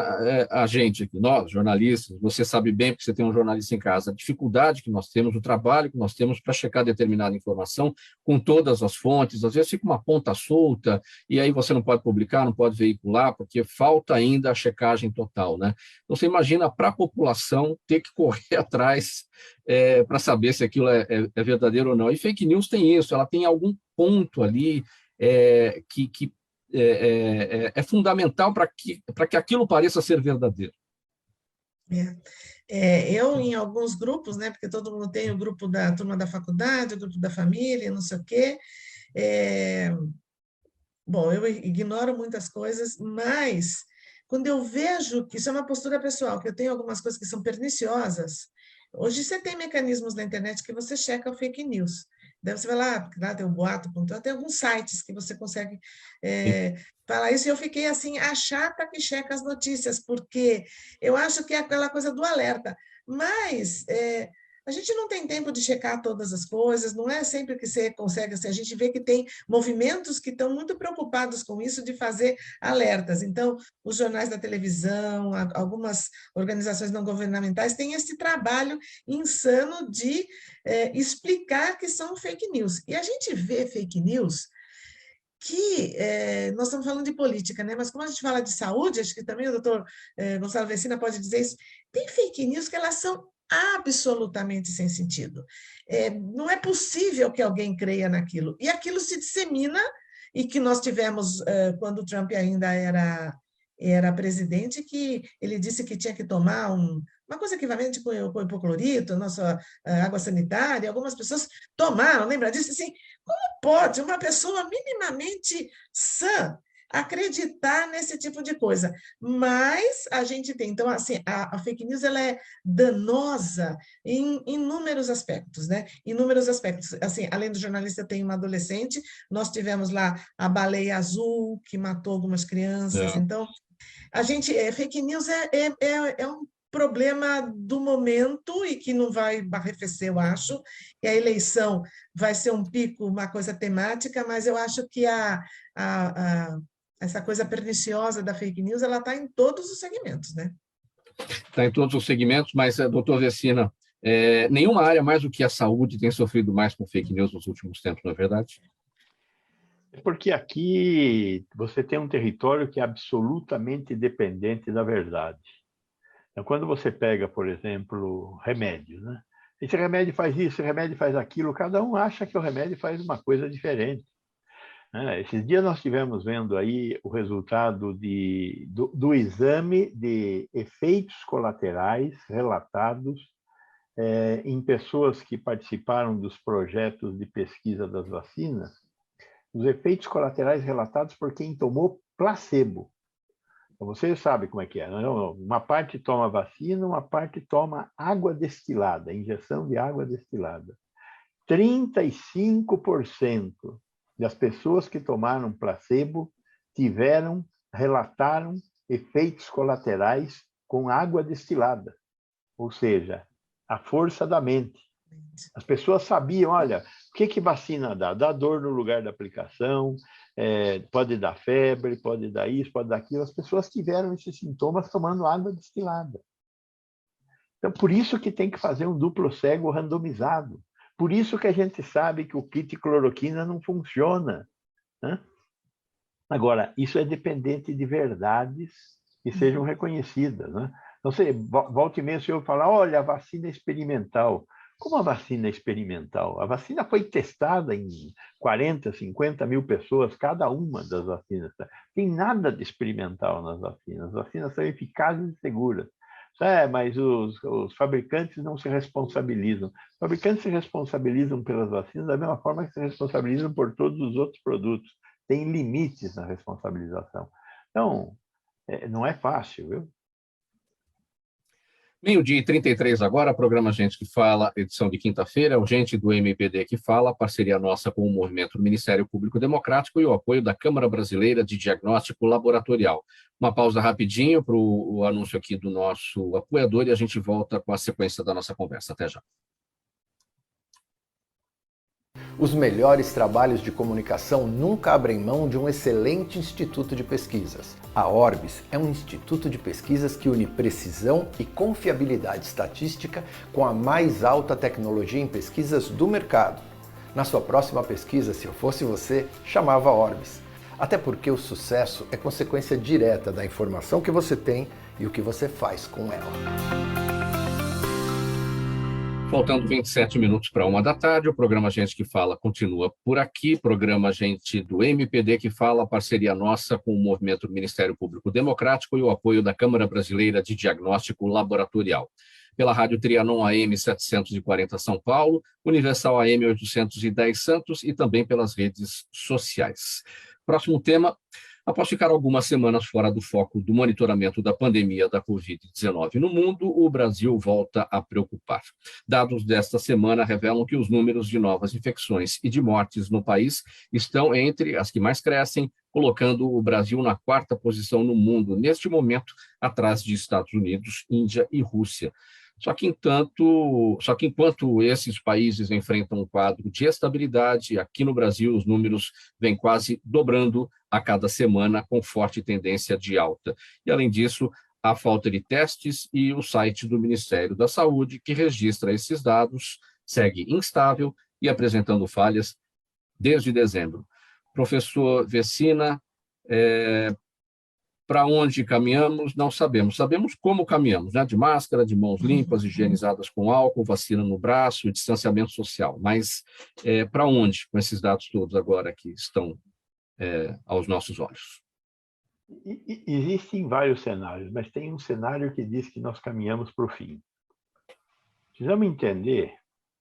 a gente aqui, nós, jornalistas, você sabe bem, porque você tem um jornalista em casa, a dificuldade que nós temos, o trabalho que nós temos para checar determinada informação com todas as fontes, às vezes fica uma ponta solta, e aí você não pode publicar, não pode veicular, porque falta ainda a checagem total, né? Então, você imagina para a população ter que correr atrás para saber se aquilo é verdadeiro ou não. E fake news tem isso, ela tem algum ponto ali que é fundamental para que aquilo pareça ser verdadeiro. Eu, em alguns grupos, né, porque todo mundo tem o grupo da turma da faculdade, o grupo da família, não sei o quê. Bom, eu ignoro muitas coisas, mas quando eu vejo que isso é uma postura pessoal, que eu tenho algumas coisas que são perniciosas, hoje você tem mecanismos na internet que você checa o fake news. Daí você vai lá tem o boato.com, tem alguns sites que você consegue falar isso, e eu fiquei assim, a chata que checa as notícias, porque eu acho que é aquela coisa do alerta, mas a gente não tem tempo de checar todas as coisas, não é sempre que você consegue, assim, a gente vê que tem movimentos que estão muito preocupados com isso, de fazer alertas. Então, os jornais da televisão, algumas organizações não governamentais têm esse trabalho insano de explicar que são fake news. E a gente vê fake news que nós estamos falando de política, né? Mas como a gente fala de saúde, acho que também o doutor Gonçalo Vecina pode dizer isso, tem fake news que elas são absolutamente sem sentido. Não é possível que alguém creia naquilo. E aquilo se dissemina, e que nós tivemos, quando o Trump ainda era presidente, que ele disse que tinha que tomar uma coisa equivalente com hipoclorito, nossa água sanitária, algumas pessoas tomaram, lembra disso? Assim, como pode uma pessoa minimamente sã acreditar nesse tipo de coisa? Mas a gente tem, então, assim, a fake news ela é danosa em inúmeros aspectos, né? Inúmeros aspectos. Assim, além do jornalista, tem uma adolescente, nós tivemos lá a baleia azul, que matou algumas crianças, então, a gente, fake news é um problema do momento e que não vai arrefecer, eu acho, e a eleição vai ser um pico, uma coisa temática, mas eu acho que essa coisa perniciosa da fake news, ela está em todos os segmentos, né? Está em todos os segmentos, mas, doutor Vecina, nenhuma área mais do que a saúde tem sofrido mais com fake news nos últimos tempos, não é verdade? Porque aqui você tem um território que é absolutamente dependente da verdade. Então, quando você pega, por exemplo, remédio, né? Esse remédio faz isso, esse remédio faz aquilo, cada um acha que o remédio faz uma coisa diferente. Esses dias nós estivemos vendo aí o resultado do exame de efeitos colaterais relatados em pessoas que participaram dos projetos de pesquisa das vacinas, os efeitos colaterais relatados por quem tomou placebo. Você sabe como é que é. Uma parte toma vacina, uma parte toma água destilada, injeção de água destilada. 35% das pessoas que tomaram placebo relataram efeitos colaterais com água destilada, ou seja, a força da mente. As pessoas sabiam, olha, o que vacina dá? Dá dor no lugar da aplicação, pode dar febre, pode dar isso, pode dar aquilo. As pessoas tiveram esses sintomas tomando água destilada. Então, por isso que tem que fazer um duplo cego randomizado. Por isso que a gente sabe que o kit cloroquina não funciona, né? Agora, isso é dependente de verdades que sejam reconhecidas, né? Então, você volta e meia, o senhor fala, olha, a vacina experimental. Como a vacina experimental? A vacina foi testada em 40, 50 mil pessoas, cada uma das vacinas. Tem nada de experimental nas vacinas. As vacinas são eficazes e seguras. Mas os fabricantes não se responsabilizam. Os fabricantes se responsabilizam pelas vacinas da mesma forma que se responsabilizam por todos os outros produtos. Tem limites na responsabilização. Então, não é fácil, viu? 12h33 agora, programa Gente que Fala, edição de quinta-feira, o Gente do MPD que Fala, parceria nossa com o Movimento do Ministério Público Democrático e o apoio da Câmara Brasileira de Diagnóstico Laboratorial. Uma pausa rapidinho para o anúncio aqui do nosso apoiador e a gente volta com a sequência da nossa conversa. Até já. Os melhores trabalhos de comunicação nunca abrem mão de um excelente instituto de pesquisas. A Orbis é um instituto de pesquisas que une precisão e confiabilidade estatística com a mais alta tecnologia em pesquisas do mercado. Na sua próxima pesquisa, se eu fosse você, chamava Orbis. Até porque o sucesso é consequência direta da informação que você tem e o que você faz com ela. Faltando 27 minutos para 13h, o programa Gente que Fala continua por aqui. Programa Gente do MPD que Fala, parceria nossa com o Movimento do Ministério Público Democrático e o apoio da Câmara Brasileira de Diagnóstico Laboratorial. Pela Rádio Trianon AM 740 São Paulo, Universal AM 810 Santos e também pelas redes sociais. Próximo tema. Após ficar algumas semanas fora do foco do monitoramento da pandemia da Covid-19 no mundo, o Brasil volta a preocupar. Dados desta semana revelam que os números de novas infecções e de mortes no país estão entre as que mais crescem, colocando o Brasil na 4ª posição no mundo, neste momento, atrás de Estados Unidos, Índia e Rússia. Só que enquanto esses países enfrentam um quadro de estabilidade, aqui no Brasil os números vêm quase dobrando a cada semana, com forte tendência de alta. E, além disso, a falta de testes e o site do Ministério da Saúde, que registra esses dados, segue instável e apresentando falhas desde dezembro. Professor Vecina, para onde caminhamos, não sabemos. Sabemos como caminhamos, né? De máscara, de mãos limpas, higienizadas com álcool, vacina no braço, distanciamento social. Mas para onde, com esses dados todos agora que estão aos nossos olhos? Existem vários cenários, mas tem um cenário que diz que nós caminhamos para o fim. Precisamos entender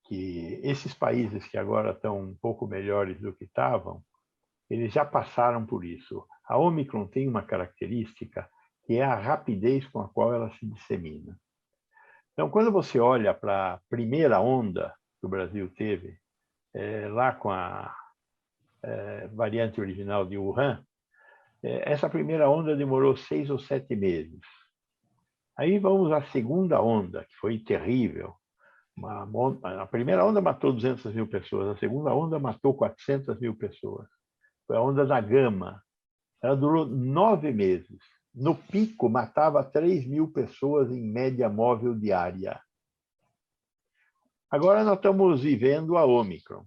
que esses países que agora estão um pouco melhores do que estavam, eles já passaram por isso. A Omicron tem uma característica que é a rapidez com a qual ela se dissemina. Então, quando você olha para a primeira onda que o Brasil teve, lá com a variante original de Wuhan, essa primeira onda demorou 6 ou 7 meses. Aí vamos à segunda onda, que foi terrível. A primeira onda matou 200 mil pessoas, a segunda onda matou 400 mil pessoas. Foi a onda da Gama. Ela durou 9 meses. No pico, matava 3 mil pessoas em média móvel diária. Agora nós estamos vivendo a Omicron.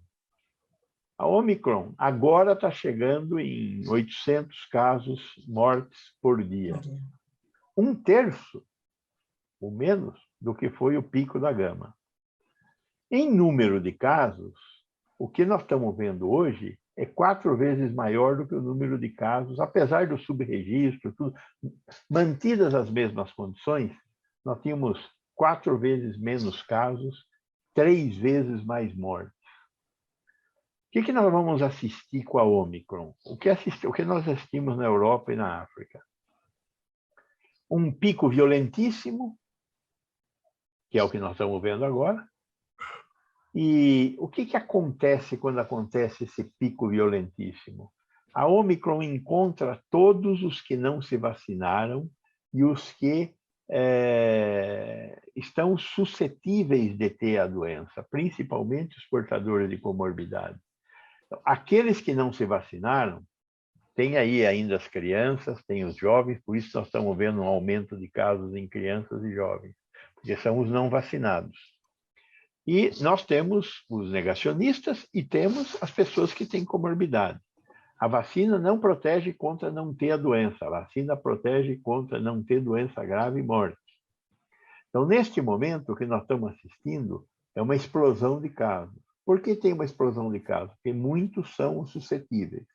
A Omicron agora está chegando em 800 casos mortes por dia. 1/3, ou menos, do que foi o pico da Gama. Em número de casos, o que nós estamos vendo hoje é 4 vezes maior do que o número de casos, apesar do subregistro, tudo, mantidas as mesmas condições, nós tínhamos 4 vezes menos casos, 3 vezes mais mortes. O que nós vamos assistir com a Omicron? O que nós assistimos na Europa e na África? Um pico violentíssimo, que é o que nós estamos vendo agora. E o que acontece quando acontece esse pico violentíssimo? A Omicron encontra todos os que não se vacinaram e os que estão suscetíveis de ter a doença, principalmente os portadores de comorbidade. Então, aqueles que não se vacinaram, tem aí ainda as crianças, tem os jovens, por isso nós estamos vendo um aumento de casos em crianças e jovens, porque são os não vacinados. E nós temos os negacionistas e temos as pessoas que têm comorbidade. A vacina não protege contra não ter a doença, a vacina protege contra não ter doença grave e morte. Então, neste momento, o que nós estamos assistindo é uma explosão de casos. Por que tem uma explosão de casos? Porque muitos são suscetíveis.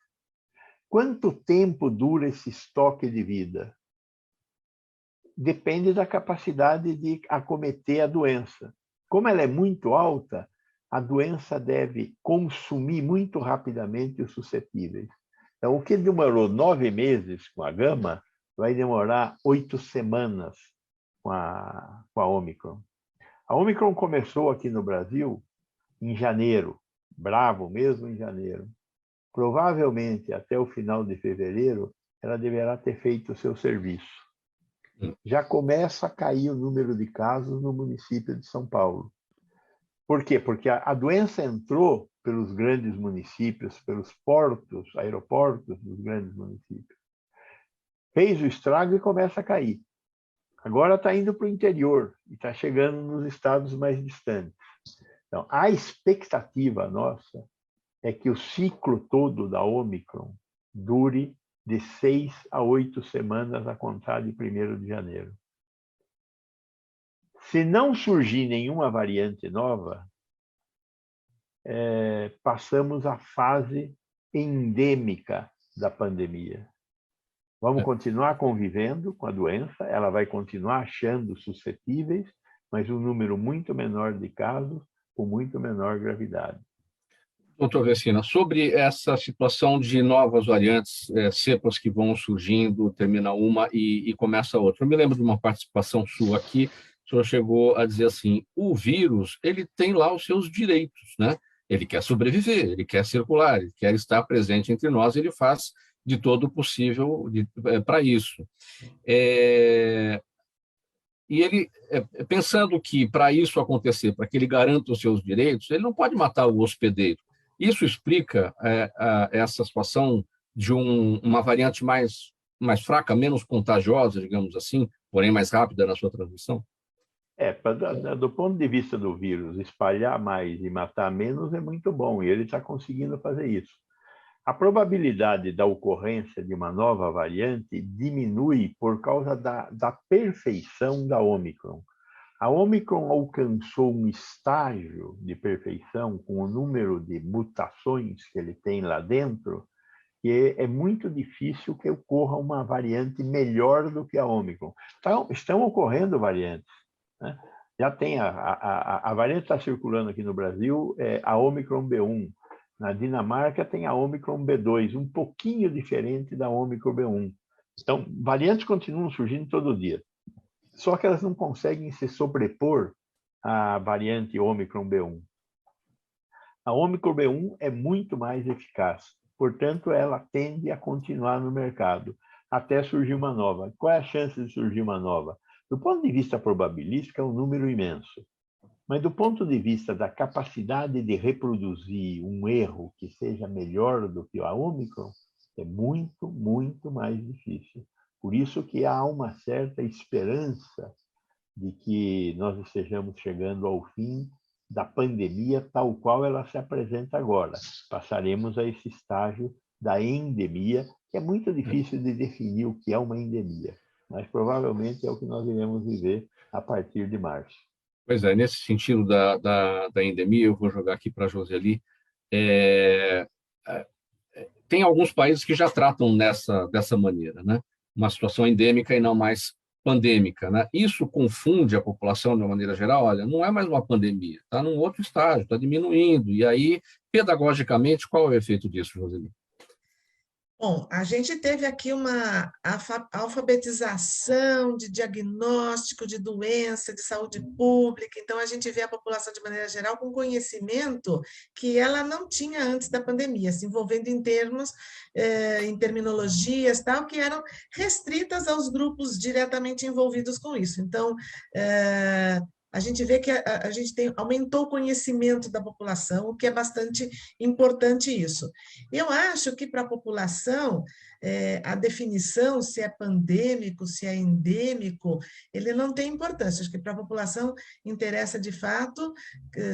Quanto tempo dura esse estoque de vida? Depende da capacidade de acometer a doença. Como ela é muito alta, a doença deve consumir muito rapidamente os suscetíveis. Então, o que demorou 9 meses com a Gama, vai demorar 8 semanas com a Omicron. A Omicron começou aqui no Brasil em janeiro, bravo mesmo em janeiro. Provavelmente, até o final de fevereiro, ela deverá ter feito o seu serviço. Já começa a cair o número de casos no município de São Paulo. Por quê? Porque a doença entrou pelos grandes municípios, pelos portos, aeroportos dos grandes municípios. Fez o estrago e começa a cair. Agora está indo para o interior e está chegando nos estados mais distantes. Então, a expectativa nossa é que o ciclo todo da Omicron dure de 6 a 8 semanas a contar de 1º de janeiro. Se não surgir nenhuma variante nova, passamos à fase endêmica da pandemia. Vamos continuar convivendo com a doença, ela vai continuar achando suscetíveis, mas um número muito menor de casos, com muito menor gravidade. Doutor Vecina, sobre essa situação de novas variantes, cepas que vão surgindo, termina uma e começa outra. Eu me lembro de uma participação sua aqui, o senhor chegou a dizer assim, o vírus, ele tem lá os seus direitos, né? Ele quer sobreviver, ele quer circular, ele quer estar presente entre nós, ele faz de todo o possível para isso. E ele, pensando que para isso acontecer, para que ele garanta os seus direitos, ele não pode matar o hospedeiro. Isso explica essa situação de uma variante mais fraca, menos contagiosa, digamos assim, porém mais rápida na sua transmissão? Do ponto de vista do vírus, espalhar mais e matar menos é muito bom, e ele está conseguindo fazer isso. A probabilidade da ocorrência de uma nova variante diminui por causa da perfeição da Ômicron. A Ômicron alcançou um estágio de perfeição com o número de mutações que ele tem lá dentro, que é muito difícil que ocorra uma variante melhor do que a Ômicron. Estão ocorrendo variantes, né? Já tem a variante que está circulando aqui no Brasil, é a Ômicron B1. Na Dinamarca tem a Ômicron B2, um pouquinho diferente da Ômicron B1. Então, variantes continuam surgindo todo dia. Só que elas não conseguem se sobrepor à variante Ômicron B1. A Ômicron B1 é muito mais eficaz. Portanto, ela tende a continuar no mercado até surgir uma nova. Qual é a chance de surgir uma nova? Do ponto de vista probabilístico, é um número imenso. Mas do ponto de vista da capacidade de reproduzir um erro que seja melhor do que a Ômicron, é muito, muito mais difícil. Por isso que há uma certa esperança de que nós estejamos chegando ao fim da pandemia tal qual ela se apresenta agora. Passaremos a esse estágio da endemia, que é muito difícil de definir o que é uma endemia, mas provavelmente é o que nós iremos viver a partir de março. Pois é, nesse sentido da endemia, eu vou jogar aqui para a Joseli. Tem alguns países que já tratam dessa maneira, né? Uma situação endêmica e não mais pandêmica, né? Isso confunde a população de uma maneira geral. Olha, não é mais uma pandemia, está num outro estágio, está diminuindo. E aí, pedagogicamente, qual é o efeito disso, Joseli? Bom, a gente teve aqui uma alfabetização de diagnóstico de doença, de saúde pública, então a gente vê a população de maneira geral com conhecimento que ela não tinha antes da pandemia, se envolvendo em termos, em terminologias, tal, que eram restritas aos grupos diretamente envolvidos com isso. Então, a gente vê que a gente aumentou o conhecimento da população, o que é bastante importante isso. Eu acho que para a população, a definição se é pandêmico, se é endêmico, ele não tem importância. Acho que para a população interessa, de fato,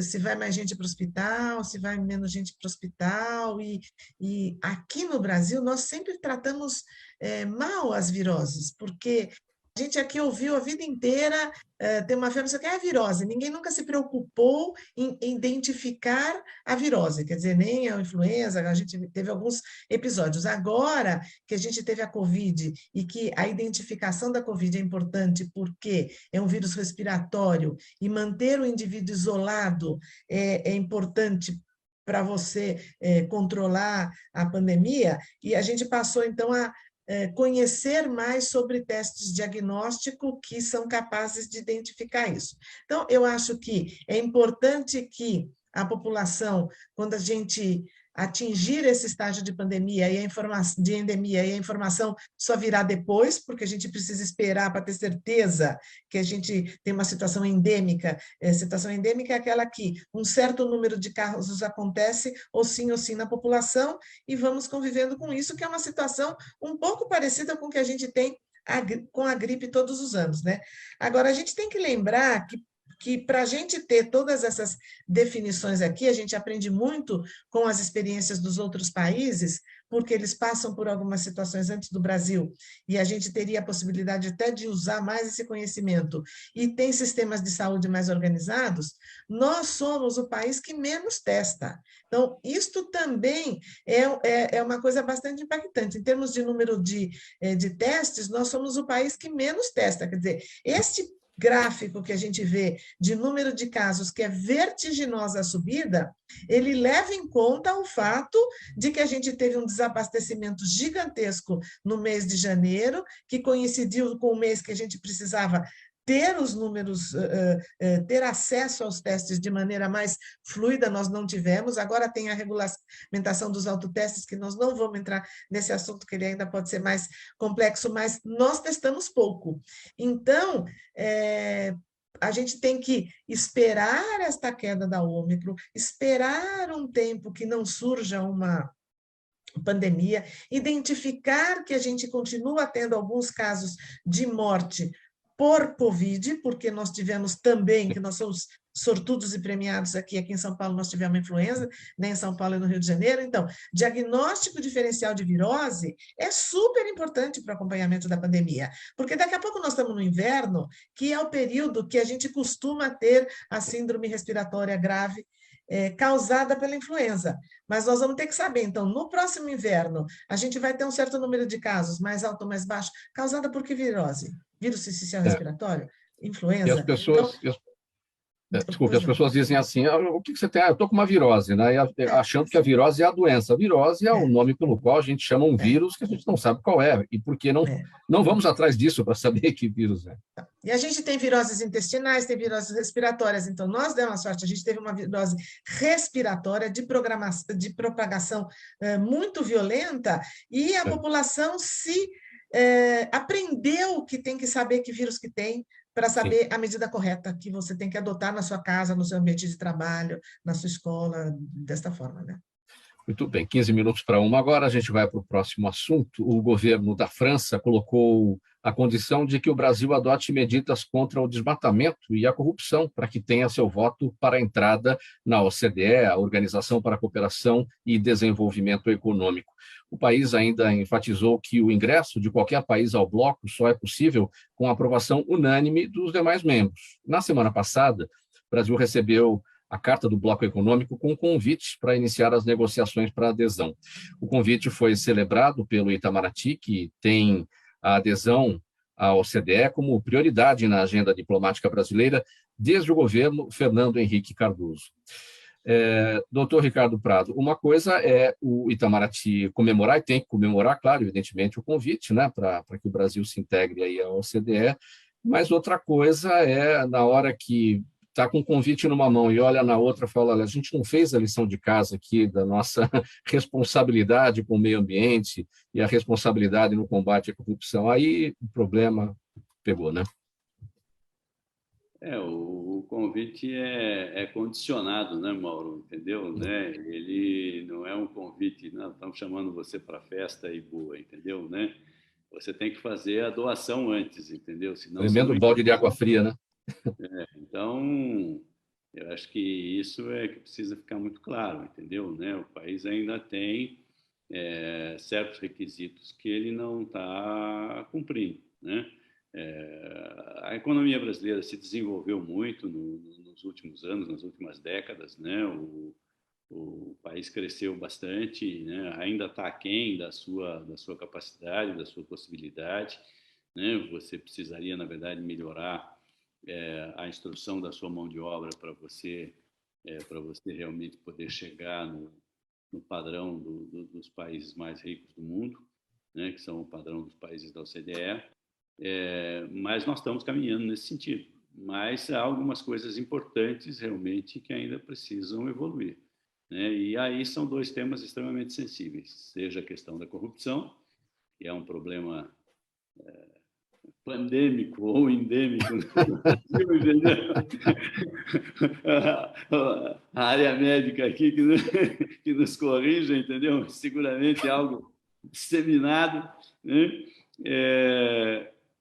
se vai mais gente para o hospital, se vai menos gente para o hospital. E aqui no Brasil, nós sempre tratamos mal as viroses, porque a gente aqui ouviu a vida inteira, tem uma febre, isso aqui é a virose. Ninguém nunca se preocupou em identificar a virose, quer dizer, nem a influenza, a gente teve alguns episódios. Agora que a gente teve a Covid e que a identificação da Covid é importante porque é um vírus respiratório e manter o indivíduo isolado é importante para você controlar a pandemia, e a gente passou, então, a conhecer mais sobre testes diagnósticos que são capazes de identificar isso. Então, eu acho que é importante que a população, quando a gente atingir esse estágio de pandemia e de endemia, e a informação só virá depois, porque a gente precisa esperar para ter certeza que a gente tem uma situação endêmica. Situação endêmica é aquela que um certo número de casos acontece ou sim na população, e vamos convivendo com isso, que é uma situação um pouco parecida com o que a gente tem com a gripe todos os anos, né? Agora, a gente tem que lembrar que para a gente ter todas essas definições aqui, a gente aprende muito com as experiências dos outros países, porque eles passam por algumas situações antes do Brasil, e a gente teria a possibilidade até de usar mais esse conhecimento, e tem sistemas de saúde mais organizados. Nós somos o país que menos testa. Então, isto também é uma coisa bastante impactante. Em termos de número de testes, nós somos o país que menos testa. Quer dizer, este gráfico que a gente vê de número de casos, que é vertiginosa a subida, ele leva em conta o fato de que a gente teve um desabastecimento gigantesco no mês de janeiro, que coincidiu com o mês que a gente precisava ter os números, ter acesso aos testes de maneira mais fluida, nós não tivemos. Agora tem a regulamentação dos autotestes, que nós não vamos entrar nesse assunto, que ele ainda pode ser mais complexo, mas nós testamos pouco. Então, a gente tem que esperar esta queda da Ômicron, esperar um tempo que não surja uma pandemia, identificar que a gente continua tendo alguns casos de morte por Covid, porque nós tivemos também, que nós somos sortudos e premiados aqui em São Paulo nós tivemos influenza, nem em São Paulo e no Rio de Janeiro. Então, diagnóstico diferencial de virose é super importante para o acompanhamento da pandemia, porque daqui a pouco nós estamos no inverno, que é o período que a gente costuma ter a síndrome respiratória grave, causada pela influenza. Mas nós vamos ter que saber, então, no próximo inverno, a gente vai ter um certo número de casos, mais alto ou mais baixo, causada por que virose? Vírus sincicial respiratório? Influenza? E as pessoas... Então, desculpe, as pessoas dizem assim, o que você tem? Eu estou com uma virose, né? Achando que a virose é a doença. A virose é o nome pelo qual a gente chama um vírus que a gente não sabe qual é, e por que não vamos atrás disso para saber que vírus é. E a gente tem viroses intestinais, tem viroses respiratórias, então nós demos sorte, a gente teve uma virose respiratória de propagação muito violenta, e a população aprendeu que tem que saber que vírus que tem, para saber a medida correta que você tem que adotar na sua casa, no seu ambiente de trabalho, na sua escola, desta forma, né? Muito bem, 15 minutos para 1. Agora a gente vai para o próximo assunto. O governo da França colocou a condição de que o Brasil adote medidas contra o desmatamento e a corrupção para que tenha seu voto para a entrada na OCDE, a Organização para a Cooperação e Desenvolvimento Econômico. O país ainda enfatizou que o ingresso de qualquer país ao bloco só é possível com a aprovação unânime dos demais membros. Na semana passada, o Brasil recebeu a Carta do Bloco Econômico com convites para iniciar as negociações para adesão. O convite foi celebrado pelo Itamaraty, que tem a adesão à OCDE como prioridade na agenda diplomática brasileira desde o governo Fernando Henrique Cardoso. Doutor Ricardo Prado, uma coisa é o Itamaraty comemorar, e tem que comemorar, claro, evidentemente, o convite, né, para que o Brasil se integre aí à OCDE, mas outra coisa é, na hora que está com o convite numa mão e olha na outra e fala, olha, a gente não fez a lição de casa aqui da nossa responsabilidade com o meio ambiente e a responsabilidade no combate à corrupção, aí o problema pegou, né? O convite é condicionado, né, Mauro? Entendeu? Né? Ele não é um convite, não, estamos chamando você para festa e boa, entendeu? Né? Você tem que fazer a doação antes, entendeu? Senão tremendo balde de água fria, né? Então, eu acho que isso é que precisa ficar muito claro, entendeu? Né? O país ainda tem certos requisitos que ele não está cumprindo, né? A economia brasileira se desenvolveu muito nos últimos anos, nas últimas décadas, né? O país cresceu bastante, né? Ainda está aquém da sua capacidade, da sua possibilidade, né? Você precisaria, na verdade, melhorar a instrução da sua mão de obra para você realmente poder chegar no padrão dos países mais ricos do mundo, né? Que são o padrão dos países da OCDE. Mas nós estamos caminhando nesse sentido. Mas há algumas coisas importantes realmente que ainda precisam evoluir, né? E aí são dois temas extremamente sensíveis, seja a questão da corrupção, que é um problema pandêmico ou endêmico no Brasil, entendeu? A área médica aqui que nos corrija, entendeu? Seguramente é algo disseminado, né?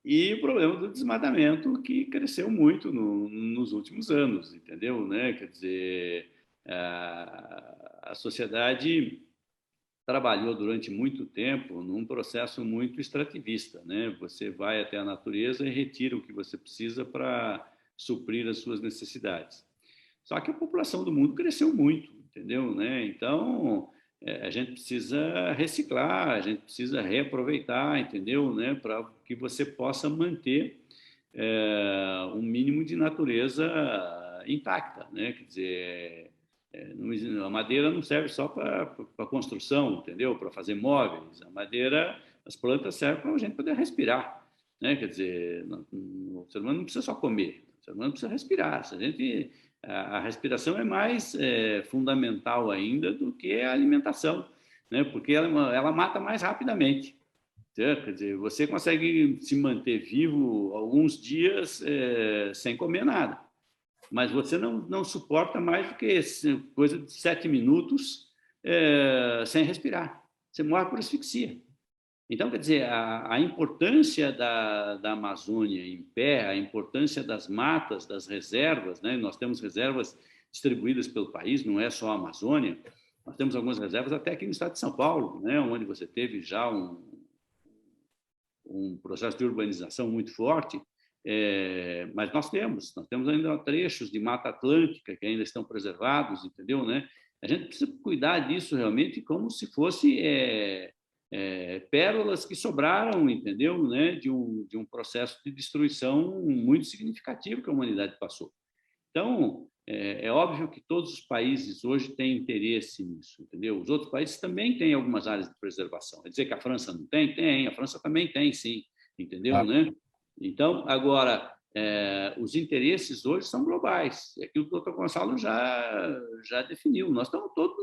E o problema do desmatamento, que cresceu muito nos últimos anos, entendeu? Né? Quer dizer, a sociedade trabalhou durante muito tempo num processo muito extrativista, né? Você vai até a natureza e retira o que você precisa para suprir as suas necessidades. Só que a população do mundo cresceu muito, entendeu? Né? Então, a gente precisa reciclar, a gente precisa reaproveitar, entendeu? Né? Para que você possa manter um mínimo de natureza intacta, né? Quer dizer, a madeira não serve só para construção, entendeu? Para fazer móveis. A madeira, as plantas servem para a gente poder respirar, né? Quer dizer, o ser humano não precisa só comer, o ser humano precisa respirar. A respiração é mais fundamental ainda do que a alimentação, né? Porque ela mata mais rapidamente. Quer dizer, você consegue se manter vivo alguns dias sem comer nada, mas você não suporta mais do que coisa de 7 minutos sem respirar. Você morre por asfixia. Então, quer dizer, a importância da Amazônia em pé, a importância das matas, das reservas, né? Nós temos reservas distribuídas pelo país, não é só a Amazônia, nós temos algumas reservas até aqui no estado de São Paulo, né? Onde você teve já um processo de urbanização muito forte, mas nós temos ainda trechos de Mata Atlântica que ainda estão preservados, entendeu, né? A gente precisa cuidar disso realmente como se fosse pérolas que sobraram, entendeu, né? De um processo de destruição muito significativo que a humanidade passou. Então, é óbvio que todos os países hoje têm interesse nisso, entendeu? Os outros países também têm algumas áreas de preservação. Quer dizer que a França não tem? Tem, a França também tem, sim, entendeu, né? Então, agora, os interesses hoje são globais. É aquilo que o Dr. Gonçalo já definiu. Nós estamos todos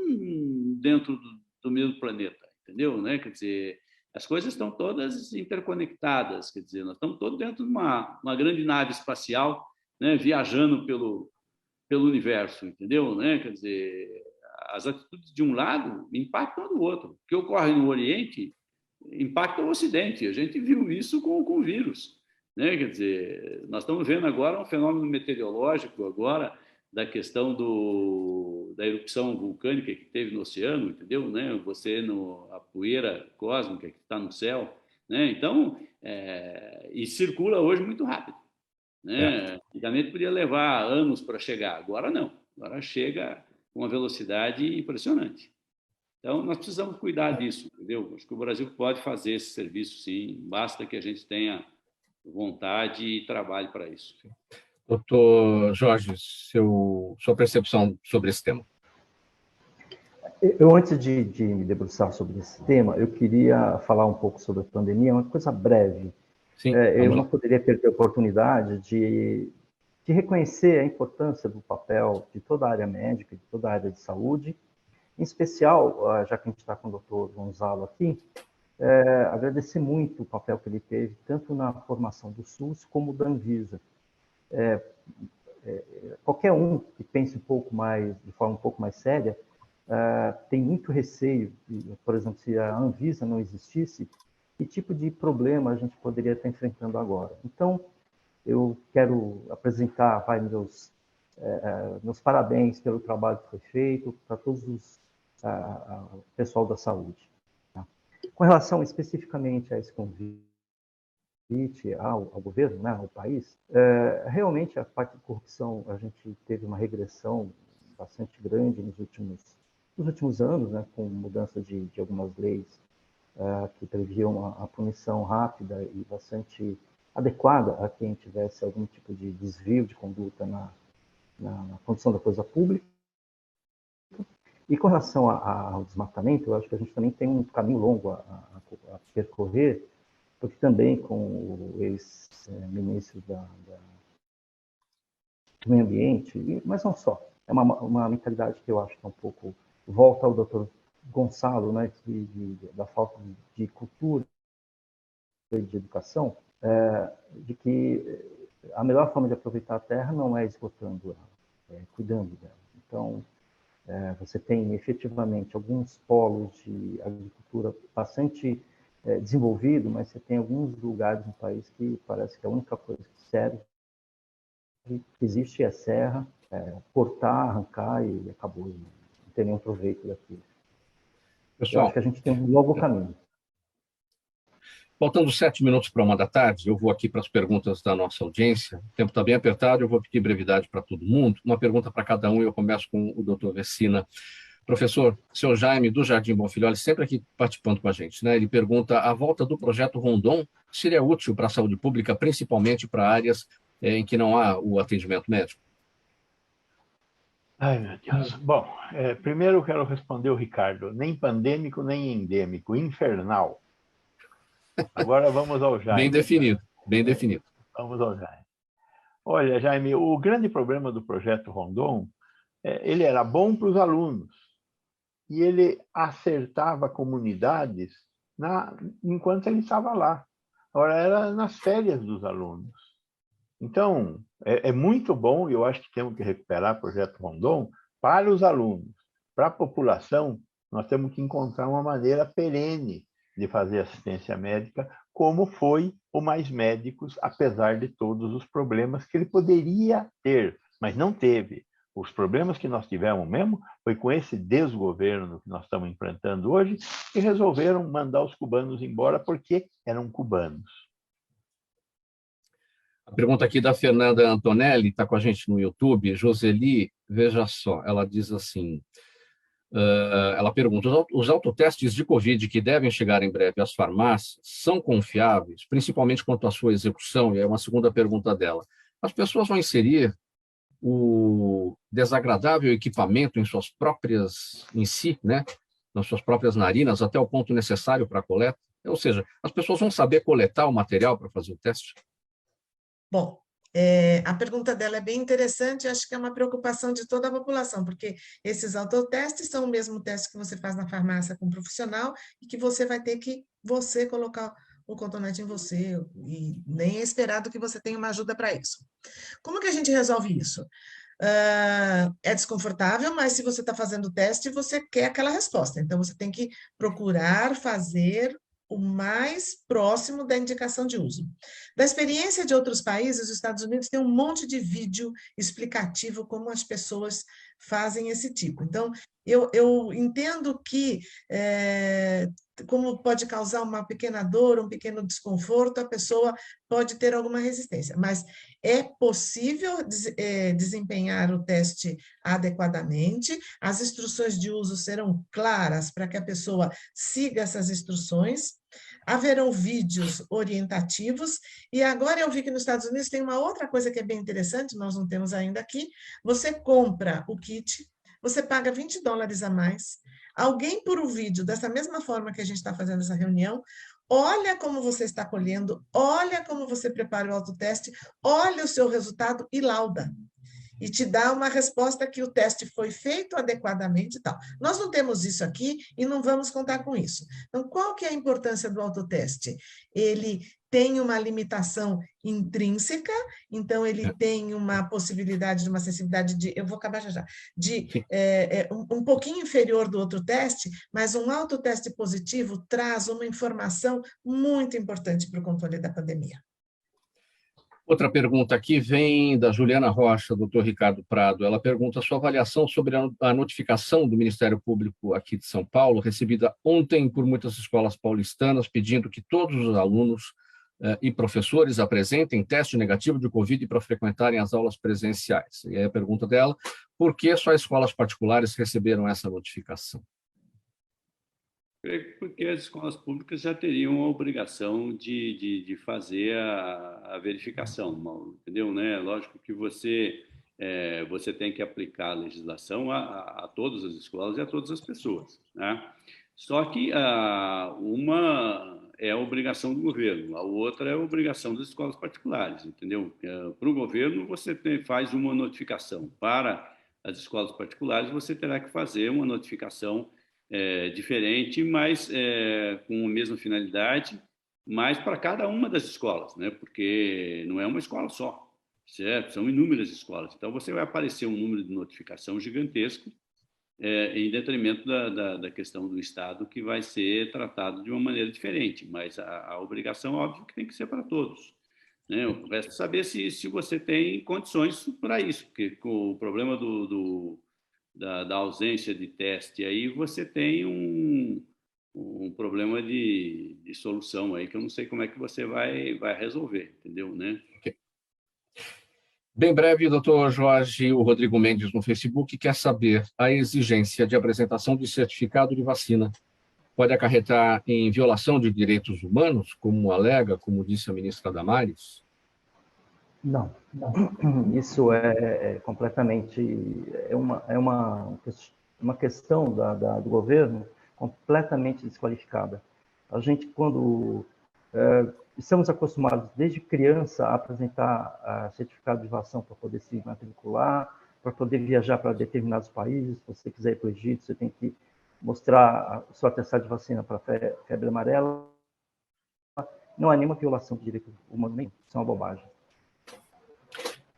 dentro do mesmo planeta, entendeu, né? Quer dizer, as coisas estão todas interconectadas, quer dizer, nós estamos todos dentro de uma grande nave espacial, né, viajando pelo universo, entendeu? Né? Quer dizer, as atitudes de um lado impactam do outro. O que ocorre no Oriente impacta o Ocidente. A gente viu isso com o vírus, né? Quer dizer, nós estamos vendo agora um fenômeno meteorológico agora da questão da erupção vulcânica que teve no oceano, entendeu? Né? A poeira cósmica que está no céu, né? Então, e circula hoje muito rápido. Né? Antigamente podia levar anos para chegar, agora não. Agora chega com uma velocidade impressionante. Então, nós precisamos cuidar disso, entendeu? Acho que o Brasil pode fazer esse serviço, sim. Basta que a gente tenha vontade e trabalhe para isso. Doutor Jorge, sua percepção sobre esse tema. Eu, antes de me debruçar sobre esse tema, eu queria falar um pouco sobre a pandemia, uma coisa breve. Sim, eu não poderia perder a oportunidade de reconhecer a importância do papel de toda a área médica, de toda a área de saúde, em especial, já que a gente está com o doutor Gonçalo aqui, agradecer muito o papel que ele teve, tanto na formação do SUS como da Anvisa. Qualquer um que pense de forma um pouco mais séria, tem muito receio, por exemplo, se a Anvisa não existisse, que tipo de problema a gente poderia estar enfrentando agora. Então, eu quero apresentar meus parabéns pelo trabalho que foi feito, para todos o pessoal da saúde. Tá? Com relação especificamente a esse convite ao governo, né, ao país, realmente a parte de corrupção, a gente teve uma regressão bastante grande nos últimos anos, né, com mudança de algumas leis que previam a punição rápida e bastante adequada a quem tivesse algum tipo de desvio de conduta na condução da coisa pública. E com relação ao desmatamento, eu acho que a gente também tem um caminho longo a percorrer, porque também com o ex-ministro do Meio Ambiente, mas não só, é uma mentalidade que eu acho que é um pouco volta ao doutor Gonçalo, né, da falta de cultura e de educação, de que a melhor forma de aproveitar a terra não é esgotando ela, é cuidando dela. Então, você tem efetivamente alguns polos de agricultura bastante desenvolvido, mas você tem alguns lugares no país que parece que a única coisa que serve, que existe é serra, cortar, arrancar e acabou, não tem nenhum proveito daquilo. Pessoal, eu acho que a gente tem um longo caminho. Faltando 7 minutos para 1h, eu vou aqui para as perguntas da nossa audiência. O tempo está bem apertado, eu vou pedir brevidade para todo mundo. Uma pergunta para cada um, e eu começo com o doutor Vecina. Professor, seu Jaime, do Jardim Bonfilholi, sempre aqui participando com a gente, né? Ele pergunta: a volta do projeto Rondon seria útil para a saúde pública, principalmente para áreas em que não há o atendimento médico? Ai, meu Deus. Bom, primeiro eu quero responder o Ricardo. Nem pandêmico, nem endêmico. Infernal. Agora vamos ao Jaime. Bem definido. bem definido. Vamos ao Jaime. Olha, Jaime, o grande problema do projeto Rondon, ele era bom para os alunos e ele acertava comunidades enquanto ele estava lá. Agora, era nas férias dos alunos. Então, é muito bom, e eu acho que temos que recuperar o projeto Rondon para os alunos. Para a população, nós temos que encontrar uma maneira perene de fazer assistência médica, como foi o Mais Médicos, apesar de todos os problemas que ele poderia ter, mas não teve. Os problemas que nós tivemos mesmo foi com esse desgoverno que nós estamos enfrentando hoje, que resolveram mandar os cubanos embora porque eram cubanos. A pergunta aqui da Fernanda Antonelli, está com a gente no YouTube. Joseli, veja só, ela diz assim, ela pergunta, os autotestes de Covid que devem chegar em breve às farmácias são confiáveis, principalmente quanto à sua execução? E é uma segunda pergunta dela. As pessoas vão inserir o desagradável equipamento em si, né, nas suas próprias narinas, até o ponto necessário para a coleta? Ou seja, as pessoas vão saber coletar o material para fazer o teste? Bom, a pergunta dela é bem interessante, acho que é uma preocupação de toda a população, porque esses autotestes são o mesmo teste que você faz na farmácia com um profissional e que você vai ter que colocar o cotonete em você, e nem é esperado que você tenha uma ajuda para isso. Como que a gente resolve isso? É desconfortável, mas se você está fazendo o teste, você quer aquela resposta. Então, você tem que procurar fazer o mais próximo da indicação de uso. Da experiência de outros países, os Estados Unidos tem um monte de vídeo explicativo como as pessoas fazem esse tipo. Então, eu entendo que, como pode causar uma pequena dor, um pequeno desconforto, a pessoa pode ter alguma resistência, mas é possível desempenhar o teste adequadamente, as instruções de uso serão claras para que a pessoa siga essas instruções, haverão vídeos orientativos, e agora eu vi que nos Estados Unidos tem uma outra coisa que é bem interessante, nós não temos ainda aqui, você compra o kit, você paga $20 a mais, alguém por um vídeo, dessa mesma forma que a gente está fazendo essa reunião, olha como você está colhendo, olha como você prepara o autoteste, olha o seu resultado e lauda. E te dá uma resposta que o teste foi feito adequadamente e tal. Nós não temos isso aqui e não vamos contar com isso. Então, qual que é a importância do autoteste? Ele tem uma limitação intrínseca, então ele tem uma possibilidade de uma sensibilidade de, eu vou acabar já, de um pouquinho inferior do outro teste, mas um autoteste positivo traz uma informação muito importante para o controle da pandemia. Outra pergunta aqui vem da Juliana Rocha, doutor Ricardo Prado. Ela pergunta a sua avaliação sobre a notificação do Ministério Público aqui de São Paulo, recebida ontem por muitas escolas paulistanas, pedindo que todos os alunos e professores apresentem teste negativo de Covid para frequentarem as aulas presenciais. E aí a pergunta dela, por que só escolas particulares receberam essa notificação? Porque as escolas públicas já teriam a obrigação de fazer a verificação, entendeu? Né? Lógico que você tem que aplicar a legislação a todas as escolas e a todas as pessoas, né? Só que uma é a obrigação do governo, a outra é a obrigação das escolas particulares, entendeu? Para o governo, você faz uma notificação. Para as escolas particulares, você terá que fazer uma notificação diferente, mas com a mesma finalidade, mas para cada uma das escolas, né? Porque não é uma escola só, certo? São inúmeras escolas. Então, você vai aparecer um número de notificação gigantesco em detrimento da questão do Estado, que vai ser tratado de uma maneira diferente, mas a obrigação, óbvio, que tem que ser para todos. Né? Resta saber se você tem condições para isso, porque com o problema da ausência de teste, aí você tem um problema de solução aí, que eu não sei como é que você vai resolver, entendeu? Né? Okay. Bem breve, doutor Jorge, o Rodrigo Mendes no Facebook quer saber a exigência de apresentação de certificado de vacina pode acarretar em violação de direitos humanos, como alega, como disse a ministra Damares? Não. Isso é completamente, uma questão do governo completamente desqualificada. A gente, quando Estamos acostumados, desde criança, a apresentar certificado de vacinação para poder se matricular, para poder viajar para determinados países. Se você quiser ir para o Egito, você tem que mostrar o seu atestado de vacina para febre amarela. Não há nenhuma violação de direito humano nenhum. Isso é uma bobagem.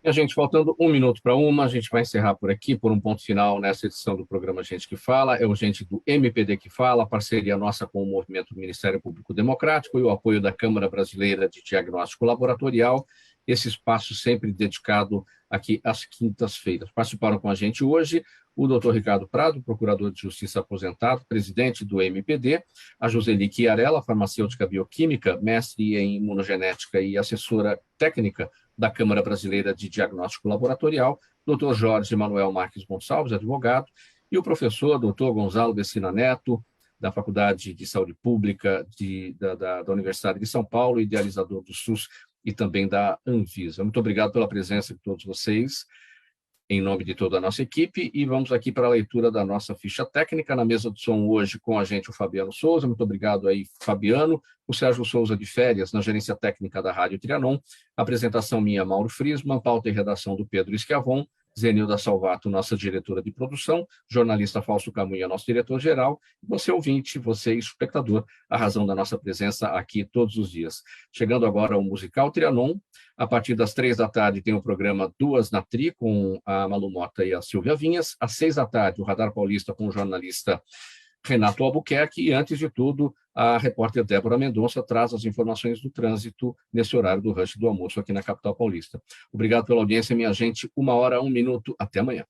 E a gente, faltando 1 minuto para 1, a gente vai encerrar por aqui, por um ponto final nessa edição do programa Gente que Fala. É o Gente do MPD que Fala, parceria nossa com o Movimento do Ministério Público Democrático e o apoio da Câmara Brasileira de Diagnóstico Laboratorial, esse espaço sempre dedicado aqui às quintas-feiras. Participaram com a gente hoje o doutor Ricardo Prado, procurador de Justiça aposentado, presidente do MPD, a Joseli Chiarella, farmacêutica bioquímica, mestre em imunogenética e assessora técnica da Câmara Brasileira de Diagnóstico Laboratorial, Dr. Jorge Manuel Marques Gonçalves, advogado, e o professor Dr. Gonzalo Vecina Neto, da Faculdade de Saúde Pública da Universidade de São Paulo, idealizador do SUS e também da Anvisa. Muito obrigado pela presença de todos vocês, em nome de toda a nossa equipe, e vamos aqui para a leitura da nossa ficha técnica. Na mesa de som hoje com a gente o Fabiano Souza, muito obrigado aí, Fabiano, o Sérgio Souza de férias na gerência técnica da Rádio Trianon, apresentação minha, Mauro Friesman, pauta e redação do Pedro Schiavon, Zenilda Salvato, nossa diretora de produção, jornalista Fausto Camunha, nosso diretor-geral, você ouvinte, você espectador, a razão da nossa presença aqui todos os dias. Chegando agora ao Musical Trianon, a partir das 3 da tarde tem o programa Duas na Tri, com a Malu Mota e a Silvia Vinhas, às 6 da tarde o Radar Paulista com o jornalista Renato Albuquerque, e antes de tudo, a repórter Débora Mendonça traz as informações do trânsito nesse horário do rush do almoço aqui na capital paulista. Obrigado pela audiência, minha gente. 1 hora, 1 minuto. Até amanhã.